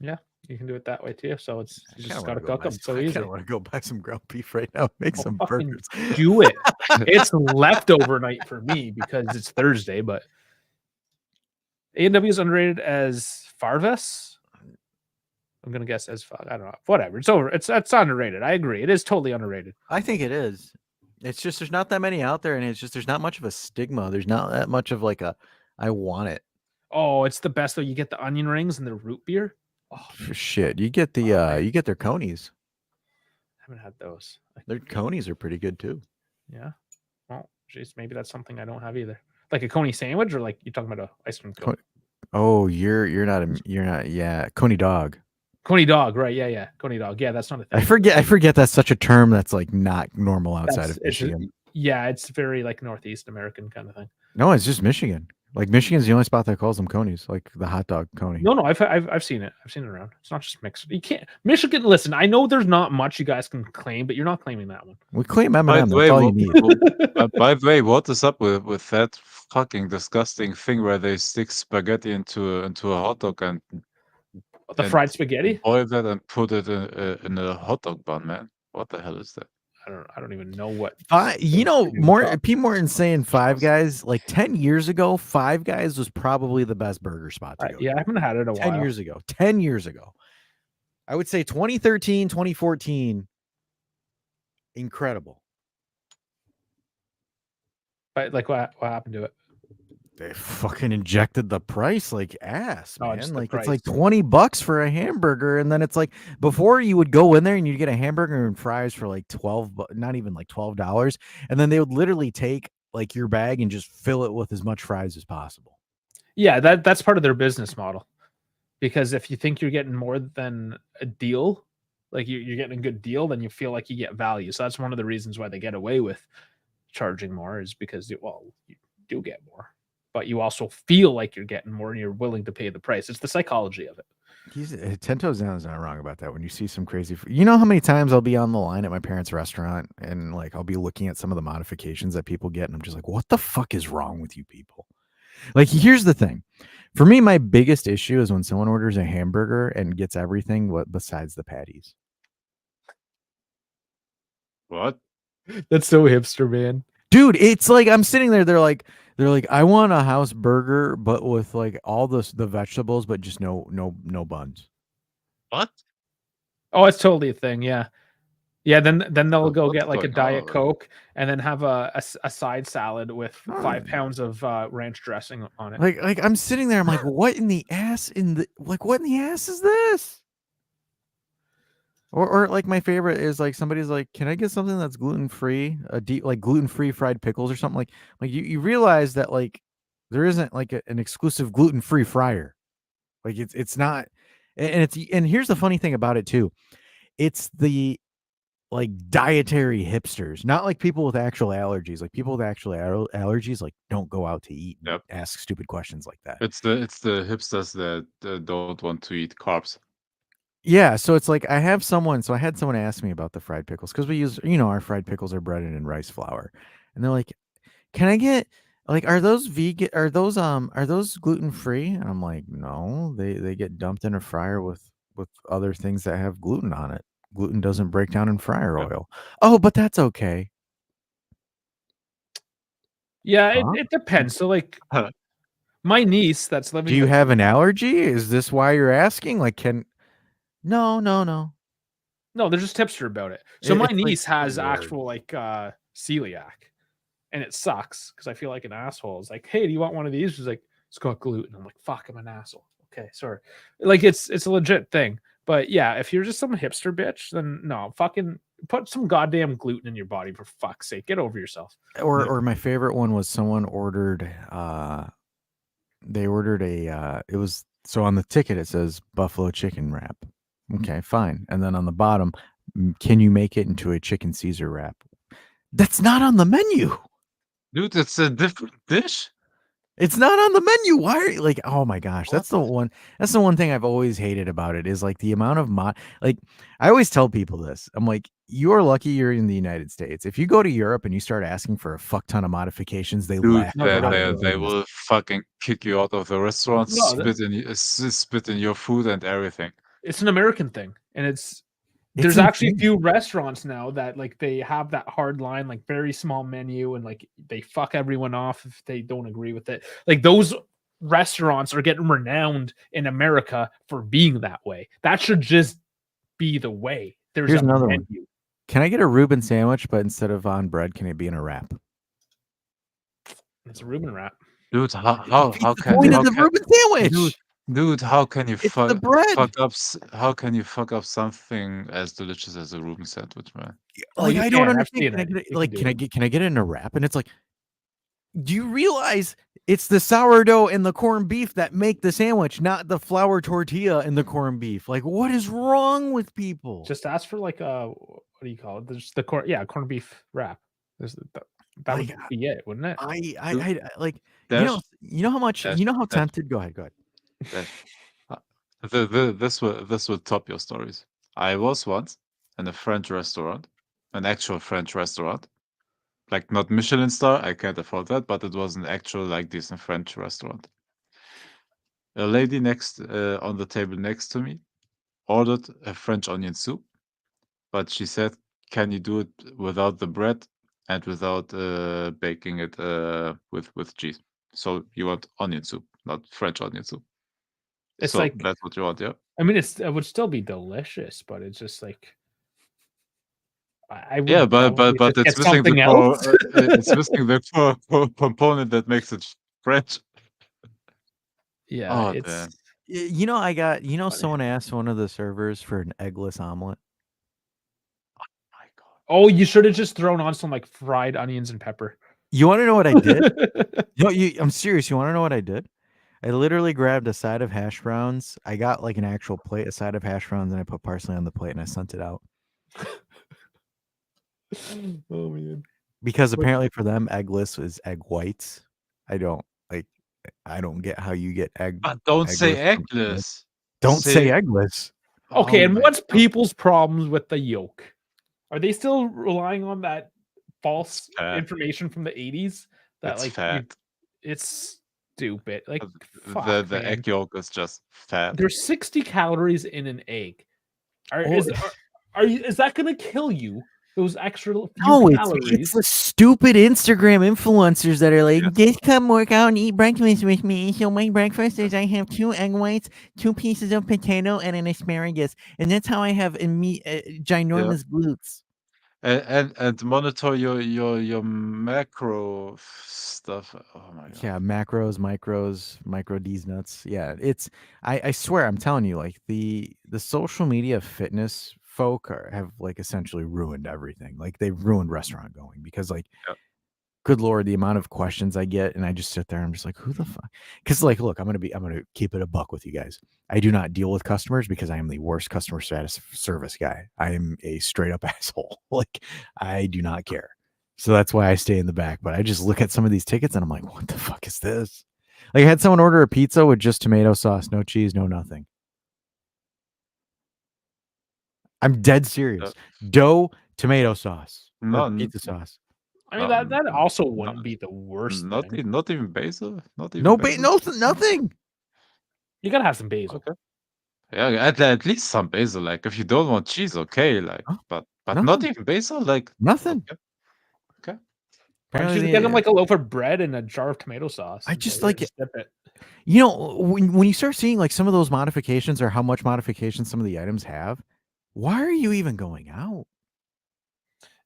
Yeah, you can do it that way too. So it's I you kinda just wanna gotta go cook buy them. some- So I easy. kinda want to go buy some ground beef right now. Make Well, some fucking burgers. do it. It's left overnight for me because it's Thursday, but A&W is underrated as Farves. I'm gonna guess as I don't know. Whatever. It's over. It's underrated. I agree. It is totally underrated. I think it is. It's just there's not that many out there, and it's just there's not much of a stigma. There's not that much of like a I want it. Oh, it's the best though. You get the onion rings and the root beer. Oh, For shit. You get the man. you get their conies. I haven't had those. Their conies are pretty good too. Yeah. Well, geez, maybe that's something I don't have either. Like a coney sandwich, or like you're talking about a ice cream cone. Oh, you're not yeah, coney dog. Coney dog, right? Yeah. Coney dog. Yeah, that's not a thing. I forget that's such a term that's like not normal outside That's- of Michigan. Yeah, it's very like Northeast American kind of thing. No, it's just Michigan. Like Michigan's the only spot that calls them conies, like the hot dog coney. No, I've seen it. I've seen it around. It's not just mixed. You can't Michigan. Listen, I know there's not much you guys can claim, but you're not claiming that one. We claim By M&M. the That's way, all you need. by the way, what is up with that fucking disgusting thing where they stick spaghetti into a hot dog and The and fried spaghetti. boil that and put it in a hot dog bun, man? What the hell is that? I don't even know what. You know, Spaghetti Pete Morton's saying Five Guys. Like 10 years ago, Five Guys was probably the best burger spot to go. Yeah, I haven't had it in a 10 while. years ago. 10 years ago. I would say 2013, 2014. Incredible. But like, what happened to it? They fucking injected the price like ass, Oh, man. just the Like it's like price. $20 for a hamburger, and then it's like before you would go in there and you'd get a hamburger and fries for like not even like $12, and then they would literally take like your bag and just fill it with as much fries as possible. Yeah, that's part of their business model. Because if you think you're getting more than a deal, like you're getting a good deal, then you feel like you get value. So that's one of the reasons why they get away with charging more, is because you do get more, but you also feel like you're getting more and you're willing to pay the price. It's the psychology of it. He's 10 toes down is not wrong about that. When you see some crazy, you know how many times I'll be on the line at my parents' restaurant and like I'll be looking at some of the modifications that people get, and I'm just like, what the fuck is wrong with you people? Like, here's the thing. For me, my biggest issue is when someone orders a hamburger and gets everything besides the patties. What? That's so hipster, man. Dude, it's like I'm sitting there. They're like, I want a house burger, but with like all the vegetables, but just no buns. What? Oh, it's totally a thing. Yeah. Then they'll go What's get like a going Diet on? Coke and then have a side salad with 5 pounds of ranch dressing on it. Like I'm sitting there. I'm like, what in the ass what in the ass is this? Or like my favorite is like somebody's like, can I get something that's gluten-free? Like gluten-free fried pickles or something like you realize that like there isn't like an exclusive gluten-free fryer. Like it's not, and here's the funny thing about it too. It's the like dietary hipsters, not like people with actual allergies. Like people with actual allergies like don't go out to eat and Yep. ask stupid questions like that. It's the hipsters that don't want to eat carbs. Yeah, so it's like I had someone ask me about the fried pickles because we use, our fried pickles are breaded in rice flour, and they're like, "Can I get like are those vegan? Are those gluten free?" And I'm like, "No, they get dumped in a fryer with other things that have gluten on it. Gluten doesn't break down in fryer Yep. oil." Oh, but that's okay. Yeah, Huh? it depends. So like my niece that's living Do you with have an allergy? Is this why you're asking? Like, no. No, they're just hipster about it. So my It's like niece has weird. actual like celiac, and it sucks because I feel like an asshole. It's like, hey, do you want one of these? She's like, it's got gluten. I'm like, fuck, I'm an asshole. Okay, sorry. Like it's a legit thing. But yeah, if you're just some hipster bitch, then no, fucking put some goddamn gluten in your body for fuck's sake. Get over yourself. Or my favorite one was someone ordered they ordered it was so on the ticket it says buffalo chicken wrap. Okay, fine. And then on the bottom, can you make it into a chicken Caesar wrap? That's not on the menu. Dude, it's a different dish. It's not on the menu. Why are you like, oh my gosh, What? that's the one thing I've always hated about it is like the amount of like I always tell people this. I'm like, you're lucky you're in the United States. If you go to Europe and you start asking for a fuck ton of modifications, they Dude, laugh. No, they're not. they will fucking kick you out of the restaurant, No, spit in your food and everything. It's an American thing, and It's there's actually a insane. few restaurants now that like they have that hard line, like very small menu, and like they fuck everyone off if they don't agree with it. Like those restaurants are getting renowned in America for being that way. That should just be the way. There's Here's a another one. menu. Can I get a Reuben sandwich, but instead of on bread, can it be in a wrap? It's a Reuben wrap. Dude, how The can point how of the can Reuben sandwich. dude, how can you It's the bread. how can you fuck up something as delicious as a Reuben sandwich, man? Oh, Like you I don't can. I've understand. seen Can I it. get it? You Like, can do it. can I get it in a wrap? And it's like, do you realize it's the sourdough and the corned beef that make the sandwich, not the flour tortilla and the corned beef? Like, what is wrong with people? Just ask for like what do you call it? There's the corned beef wrap. That would Like, be it, wouldn't it? I like Dash, you know how much dash, you know how dash, tempted. Go ahead. dash. This will top your stories. I was once in a French restaurant, an actual French restaurant. Like not Michelin star, I can't afford that, but it was an actual like decent French restaurant. A lady next on the table next to me ordered a French onion soup, but she said, "Can you do it without the bread and without baking it with cheese?" So you want onion soup, not French onion soup. It's So like that's what you want, yeah? I mean, it would still be delicious, but it's just like I would Yeah, probably but just it's get missing the something core. else. It's missing the core component that makes it French. Yeah, Oh it's damn! You know, funny. someone asked one of the servers for an eggless omelet. My God. Oh, you should have just thrown on some like fried onions and pepper. You want to know what I did? I'm serious. You want to know what I did? I literally grabbed a side of hash browns. I got like an actual plate, a side of hash browns, and I put parsley on the plate and I sent it out. Oh man. Because But- apparently for them, eggless is egg whites. I don't get how you get egg. But don't say eggless from egg. eggless. Don't say eggless. Okay, Oh and my what's God. people's problems with the yolk? Are they still relying on that false fat. information from the 80s? That It's like fat. it's stupid. Like The fuck, the man. egg yolk is just fat. There's 60 calories in an egg. Oh. Is that gonna kill you? Those extra few No, it's calories. the stupid Instagram influencers that are like, Yes. just come work out and eat breakfast with me. So my breakfast is I have 2 egg whites, 2 pieces of potato, and an asparagus, and that's how I have ginormous glutes. And monitor your macro stuff. Oh my God. Yeah, macros, micros, micro D's nuts. Yeah, it's I swear I'm telling you, like the social media fitness folk have like essentially ruined everything. Like they've ruined restaurant going because like Yep. good Lord, the amount of questions I get, and I just sit there and I'm just like, who the fuck? Because like, look, I'm gonna keep it a buck with you guys. I do not deal with customers because I am the worst customer service guy. I am a straight up asshole. Like I do not care. So that's why I stay in the back. But I just look at some of these tickets and I'm like, what the fuck is this? Like I had someone order a pizza with just tomato sauce, no cheese, no nothing. I'm dead serious. Dough, tomato sauce, or No, pizza sauce. I mean No, that also no, wouldn't be the worst thing. not even basil. Not even No, basil. nothing. You gotta have some basil. Okay. Yeah, at least some basil. Like if you don't want cheese, okay. Like, Huh? but not Nothing. even basil. Like Nothing. okay. Why don't you Apparently just get them like a loaf of bread and a jar of tomato sauce? I and just say, "Here, like it. dip it." You know, when you start seeing like some of those modifications or how much modification some of the items have, why are you even going out?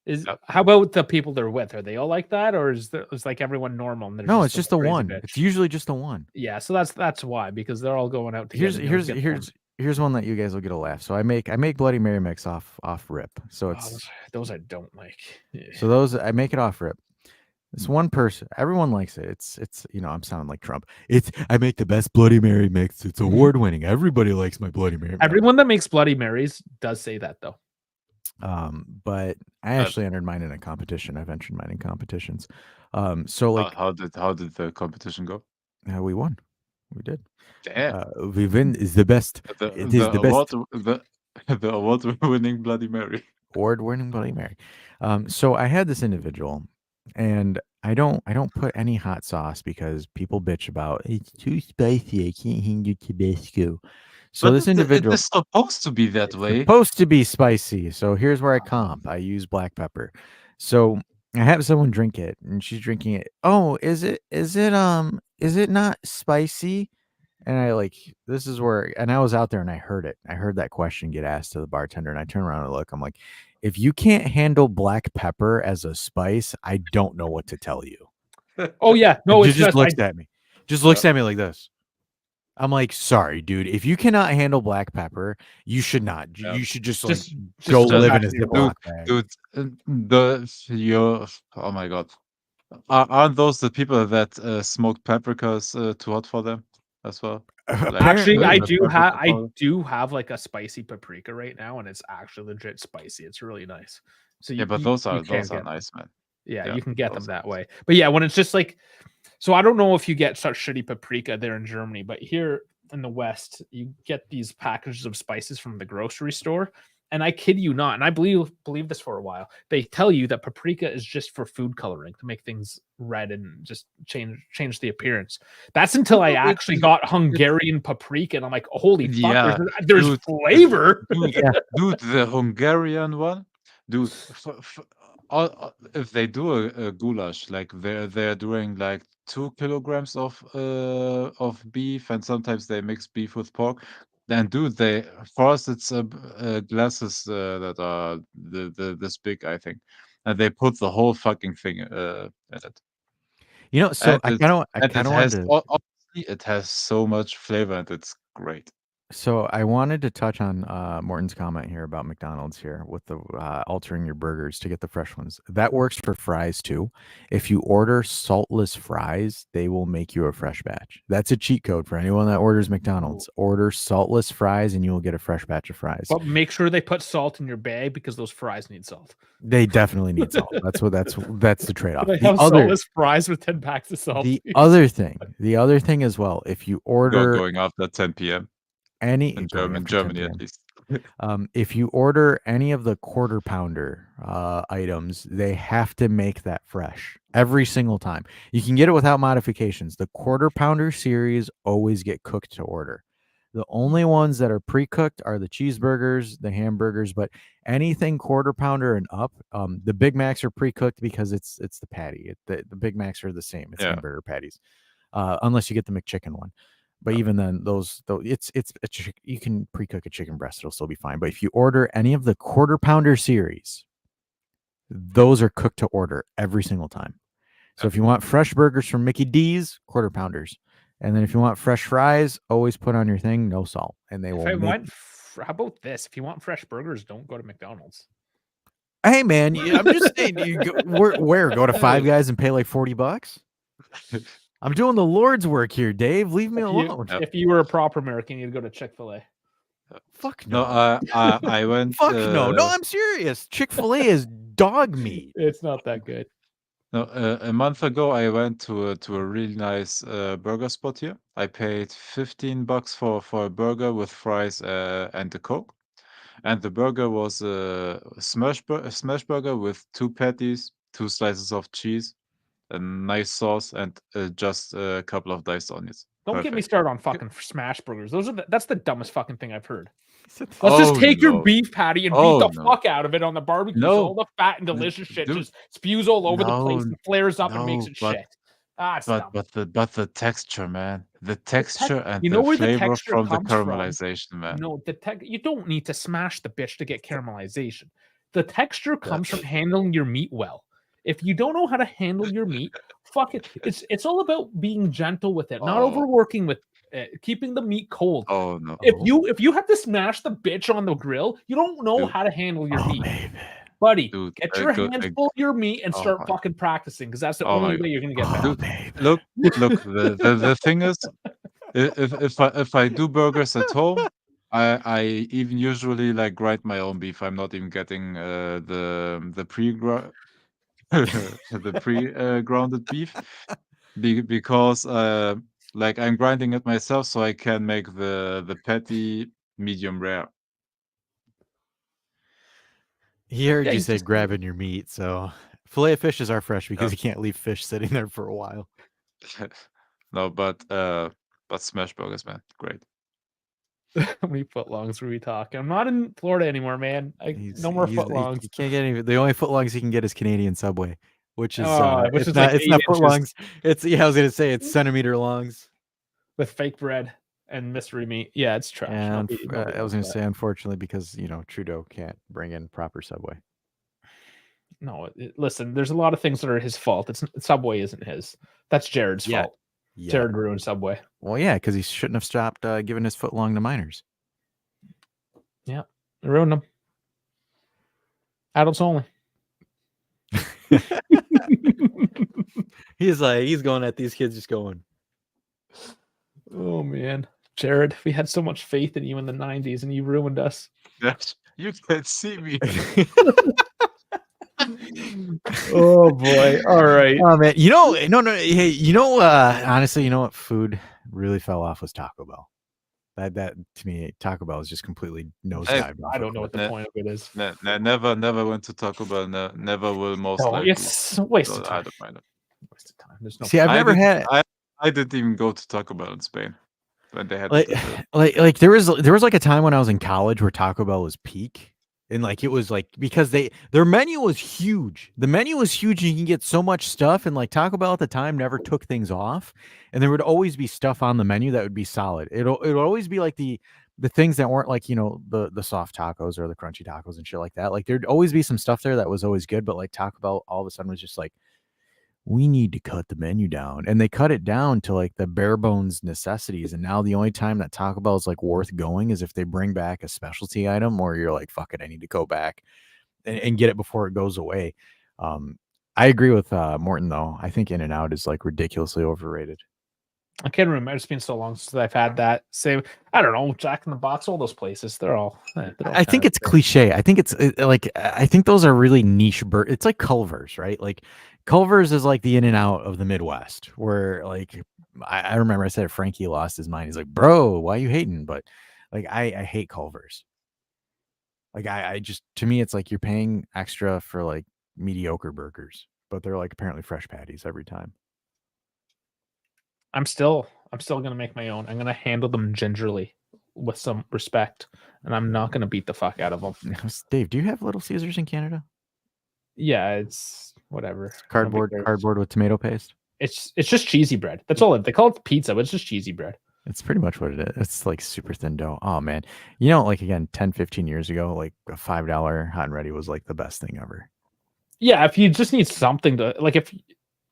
Yep. How about the people they're with? Are they all like that, or is like everyone normal? And they're No, just it's just a the crazy one. bitch? It's usually just the one. Yeah, so that's why, because they're all going out together. Here's one that you guys will get a laugh. So I make Bloody Mary mix off rip. So it's those I don't like. so those I make it off rip. This one person, everyone likes it. It's I'm sounding like Trump. I make the best Bloody Mary mix. It's award winning. Everybody likes my Bloody Mary. Everyone that makes Bloody Marys does say that though. But I actually entered mine in a competition. I've entered mine in competitions. So like how did the competition go? We won. We did. Damn. We win is the best. It is the best. The award-winning Bloody Mary. Award-winning Bloody Mary. So I had this individual, and I don't put any hot sauce because people bitch about it's too spicy. I can't handle Tabasco. So But this individual it is supposed to be that it's way. supposed to be spicy. So here's where I comp. I use black pepper. So I have someone drink it, and she's drinking it. Oh, is it not spicy? And I like this is where, and I was out there and I heard it. I heard that question get asked to the bartender, and I turn around and look. I'm like, if you can't handle black pepper as a spice, I don't know what to tell you. Oh yeah, no, it's Just looks at me. Just looks at me like this. I'm like, sorry, dude. If you cannot handle black pepper, you should not. Yeah. You should just Just- go just live in a imagine your Ziploc bag. Dude, oh my god, aren't those the people that smoke paprikas too hot for them as well? Actually, Apparently. I the do paprika have powder? like a spicy paprika right now, and it's actually legit spicy. It's really nice. So Yeah, but those you are can get nice, man. Yeah, Yeah, you can get those them are that nice. way. But yeah, when it's just like, so I don't know if you get such shitty paprika there in Germany, but here in the West, you get these packages of spices from the grocery store. And I kid you not, and I believe this for a while. They tell you that paprika is just for food coloring to make things red and just change the appearance. That's until I actually got Hungarian paprika, and I'm like, holy fuck, Yeah, there's dude, flavor. Dude, the Hungarian one, dude. If they do a goulash, like they're doing like 2 kilograms of beef, and sometimes they mix beef with pork. Then, dude, they first it's glasses that are this big, I think, and they put the whole fucking thing in it. You know, so I And kind of wanted to. honestly, it has so much flavor, and it's great. So I wanted to touch on Morton's comment here about McDonald's here with the altering your burgers to get the fresh ones. That works for fries too. If you order saltless fries, they will make you a fresh batch. That's a cheat code for anyone that orders McDonald's. Order saltless fries and you will get a fresh batch of fries. But make sure they put salt in your bag because those fries need salt. They definitely need salt. That's the trade-off. They The have saltless fries with 10 packs of salt. the other thing as well, if you order Going after 10 p.m. any in going after 10 Germany p.m. at least. If you order any of the quarter pounder items, they have to make that fresh every single time. You can get it without modifications. The quarter pounder series always get cooked to order. The only ones that are pre-cooked are the cheeseburgers, the hamburgers, but anything quarter pounder and up, the Big Macs are pre-cooked because it's the patty. The Big Macs are the same. It's hamburger patties, unless you get the McChicken one. But even then, you can pre-cook a chicken breast; it'll still be fine. But if you order any of the quarter pounder series, those are cooked to order every single time. So if you want fresh burgers from Mickey D's, quarter pounders, and then if you want fresh fries, always put on your thing, no salt, and they will. How about this? If you want fresh burgers, don't go to McDonald's. Hey man, I'm just saying, you go, where go to Five Guys and pay like $40? I'm doing the Lord's work here, Dave. Leave me alone. If you were a proper American, you'd go to Chick-fil-A. Fuck no. I went. Fuck no. No, I'm serious. Chick-fil-A is dog meat. It's not that good. No, a month ago I went to a really nice burger spot here. I paid $15 for a burger with fries and a Coke, and the burger was a smash burger with 2 patties, 2 slices of cheese, a nice sauce, and just a couple of diced onions. Don't get me Perfect. started on fucking smash burgers. That's the dumbest fucking thing I've heard. Let's just take your beef patty and beat the fuck out of it on the barbecue. So all the fat and delicious shit just spews all over the place and flares up and makes it shit. It's dumb. But the texture, man, the texture and you know the where the flavor texture from the comes from? caramelization, man. No, you don't need to smash the bitch to get caramelization. The texture comes from handling your meat well. If you don't know how to handle your meat, fuck it. It's all about being gentle with it, not overworking with it, keeping the meat cold. Oh no! If you have to smash the bitch on the grill, you don't know how to handle your meat. Buddy, get your hands full of your meat and start fucking practicing, because that's the only way you're gonna get better. Look. The thing is, if I do burgers at home, I even usually like grind my own beef. I'm not even getting the pre grounded beef because like I'm grinding it myself so I can make the patty medium rare. He heard Yeah, you he's say just- grabbing your meat, so filet of fish are fresh because Yeah. you can't leave fish sitting there for a while. No, but smash burgers, man, great. How many footlongs were we talking? I'm not in Florida anymore, man. No more footlongs. You can't get any. The only footlongs he can get is Canadian Subway, which is Which it's is not like it's 8 not inches. footlongs. It's I was gonna say it's centimeter longs. With fake bread and mystery meat. Yeah, it's trash. And Nobody I was wants gonna that. say, unfortunately, because Trudeau can't bring in proper Subway. No, listen, there's a lot of things that are his fault. Subway isn't his. That's Jared's Yeah. fault. Yeah. Jared ruined Subway. Well, yeah, because he shouldn't have stopped giving his footlong to minors. Yeah, they ruined them. Adults only. He's going at these kids, just going. Oh man, Jared, we had so much faith in you in the '90s, and you ruined us. Yes, you can't see me. Oh boy! All right. Oh man, no. Hey, honestly, what food really fell off was Taco Bell. That to me, Taco Bell is just completely nosedived. I don't know what the point of it is. Never went to Taco Bell. Never will, most No, likely. it's a waste of I time. don't mind it. Waste of time. There's no. See, I've never had. I didn't even go to Taco Bell in Spain when they had like there was like a time when I was in college where Taco Bell was peak. And like it was like because their menu was huge. The menu was huge. You can get so much stuff, and like Taco Bell at the time never took things off, and there would always be stuff on the menu that would be solid. It would always be like the things that weren't like the soft tacos or the crunchy tacos and shit like that. Like there'd always be some stuff there that was always good, but like Taco Bell all of a sudden was just like, we need to cut the menu down, and they cut it down to like the bare bones necessities. And now the only time that Taco Bell is like worth going is if they bring back a specialty item, or you're like, fuck it, I need to go back and get it before it goes away. I agree with Morton though. I think In-N-Out is like ridiculously overrated. I can't remember. It's been so long since I've had that. Same. I don't know. Jack in the Box. All those places. They're all. I think it's cliche. I think it's like I think those are really niche. It's like Culver's, right? Like Culver's is like the In-N-Out of the Midwest, where like I remember I said Frankie lost his mind. He's like, bro, why are you hating? But like I hate Culver's. Like I just, to me, it's like you're paying extra for like mediocre burgers, but they're like apparently fresh patties every time. I'm still gonna make my own. I'm gonna handle them gingerly with some respect, and I'm not gonna beat the fuck out of them. Dave, do you have Little Caesars in Canada? Yeah, it's whatever. It's cardboard with tomato paste. It's just cheesy bread. That's all. They call it pizza, but it's just cheesy bread. It's pretty much what it is. It's like super thin dough. Oh man. Like again, 10, 15 years ago, like a $5 hot and ready was like the best thing ever. Yeah, if you just need something to like, if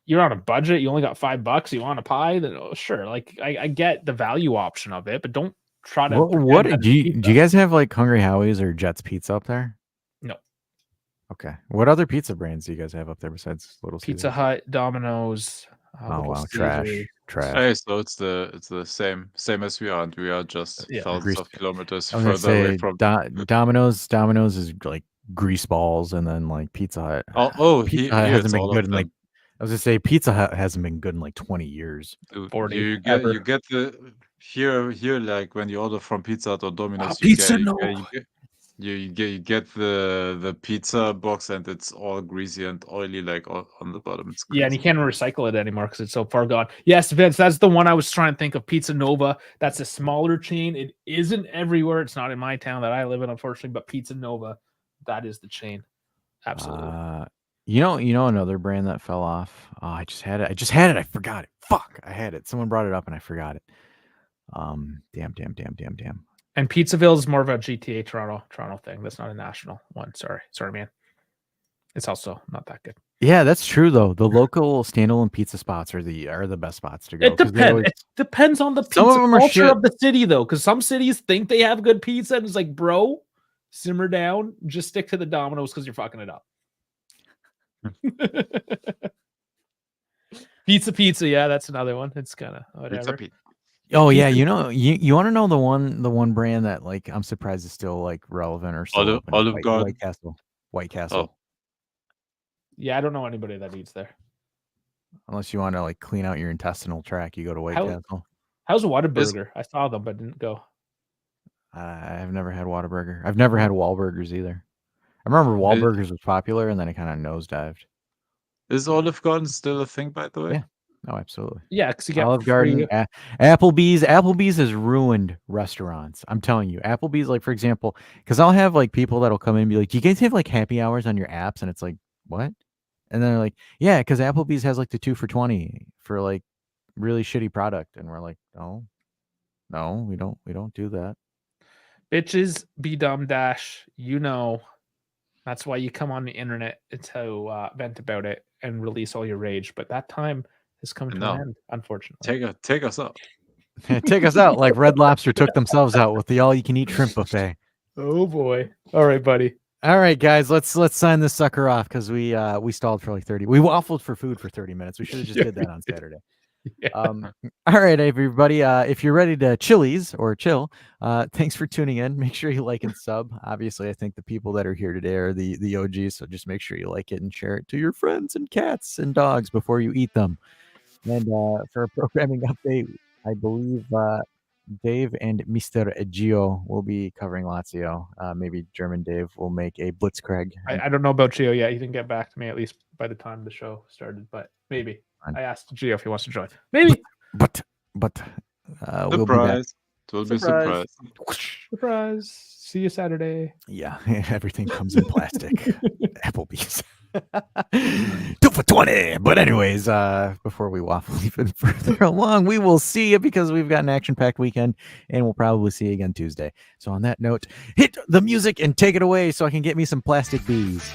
you're on a budget, you only got $5, you want a pie, then sure. Like I get the value option of it, but don't try to. What do you guys have like Hungry Howie's or Jet's Pizza up there? No. Okay. What other pizza brands do you guys have up there besides Little Caesars? Pizza Hut, Domino's. Oh wow, trash. Hey, so it's the same as we are, and we are just thousands of kilometers further away from Domino's. Domino's is like grease balls, and then like Pizza Hut. Pizza Hut hasn't been good in like. I was gonna say Pizza Hut hasn't been good in like 20 years. Dude, 40. You get the here like when you order from Pizza Hut or Domino's, you get the pizza box, and it's all greasy and oily like on the bottom. It's yeah, and you can't recycle it anymore because it's so far gone. Yes, Vince, that's the one I was trying to think of. Pizza Nova. That's a smaller chain. It isn't everywhere. It's not in my town that I live in, unfortunately. But Pizza Nova, that is the chain. Absolutely. Another brand that fell off. Oh, I just had it. I forgot it. Fuck, I had it. Someone brought it up and I forgot it. Damn. And Pizzaville is more of a GTA Toronto thing. That's not a national one. Sorry, man. It's also not that good. Yeah, that's true though. The local standalone pizza spots are the best spots to go. It depends. It depends on the pizza culture of the city though, because some cities think they have good pizza, and it's like, bro, simmer down. Just stick to the Domino's because you're fucking it up. Pizza. Yeah, that's another one. It's kind of whatever. Oh yeah, you want to know the one brand that like I'm surprised is still like relevant or still White Castle. Oh. Yeah, I don't know anybody that eats there. Unless you want to like clean out your intestinal tract, you go to White Castle. How's Whataburger? I saw them, but didn't go. I've never had Whataburger. I've never had Wahlburgers either. I remember Wahlburgers was popular, and then it kind of nosedived. Is Olive Garden still a thing, by the way? Yeah. Oh, absolutely. Yeah, because you get Olive free. Garden, Applebee's. Applebee's has ruined restaurants. I'm telling you, Applebee's, like, for example, because I'll have like people that'll come in and be like, "Do you guys have like happy hours on your apps?" And it's like, what? And then they're like, "Yeah, because Applebee's has like the 2 for $20 for like really shitty product," and we're like, "No, we don't do that." Bitches be dumb dash. You know, that's why you come on the internet to vent about it and release all your rage. But that time has come to No. an end, unfortunately. Take us out. Take us out like Red Lobster took themselves out with the all-you-can-eat shrimp buffet. Oh boy! All right, buddy. All right, guys, let's sign this sucker off because we stalled for like 30. We waffled for food for 30 minutes. We should have just did that on Saturday. Yeah. All right, everybody. If you're ready to chilies or chill, thanks for tuning in. Make sure you like and sub. Obviously, I think the people that are here today are the OGs, so just make sure you like it and share it to your friends and cats and dogs before you eat them. And for a programming update, I believe Dave and Mr. Gio will be covering Lazio. Maybe German Dave will make a blitzkrieg. I don't know about Gio yet. He didn't get back to me, at least by the time the show started, but maybe. I asked Gio if he wants to join. Maybe. But we'll be back. Surprise. It will be surprise. Surprise. See you Saturday. Yeah, everything comes in plastic. Applebee's. 2 for 20. But anyways, before we waffle even further along, we will see you because we've got an action-packed weekend, and we'll probably see you again Tuesday. So on that note, hit the music and take it away so I can get me some plastic bees.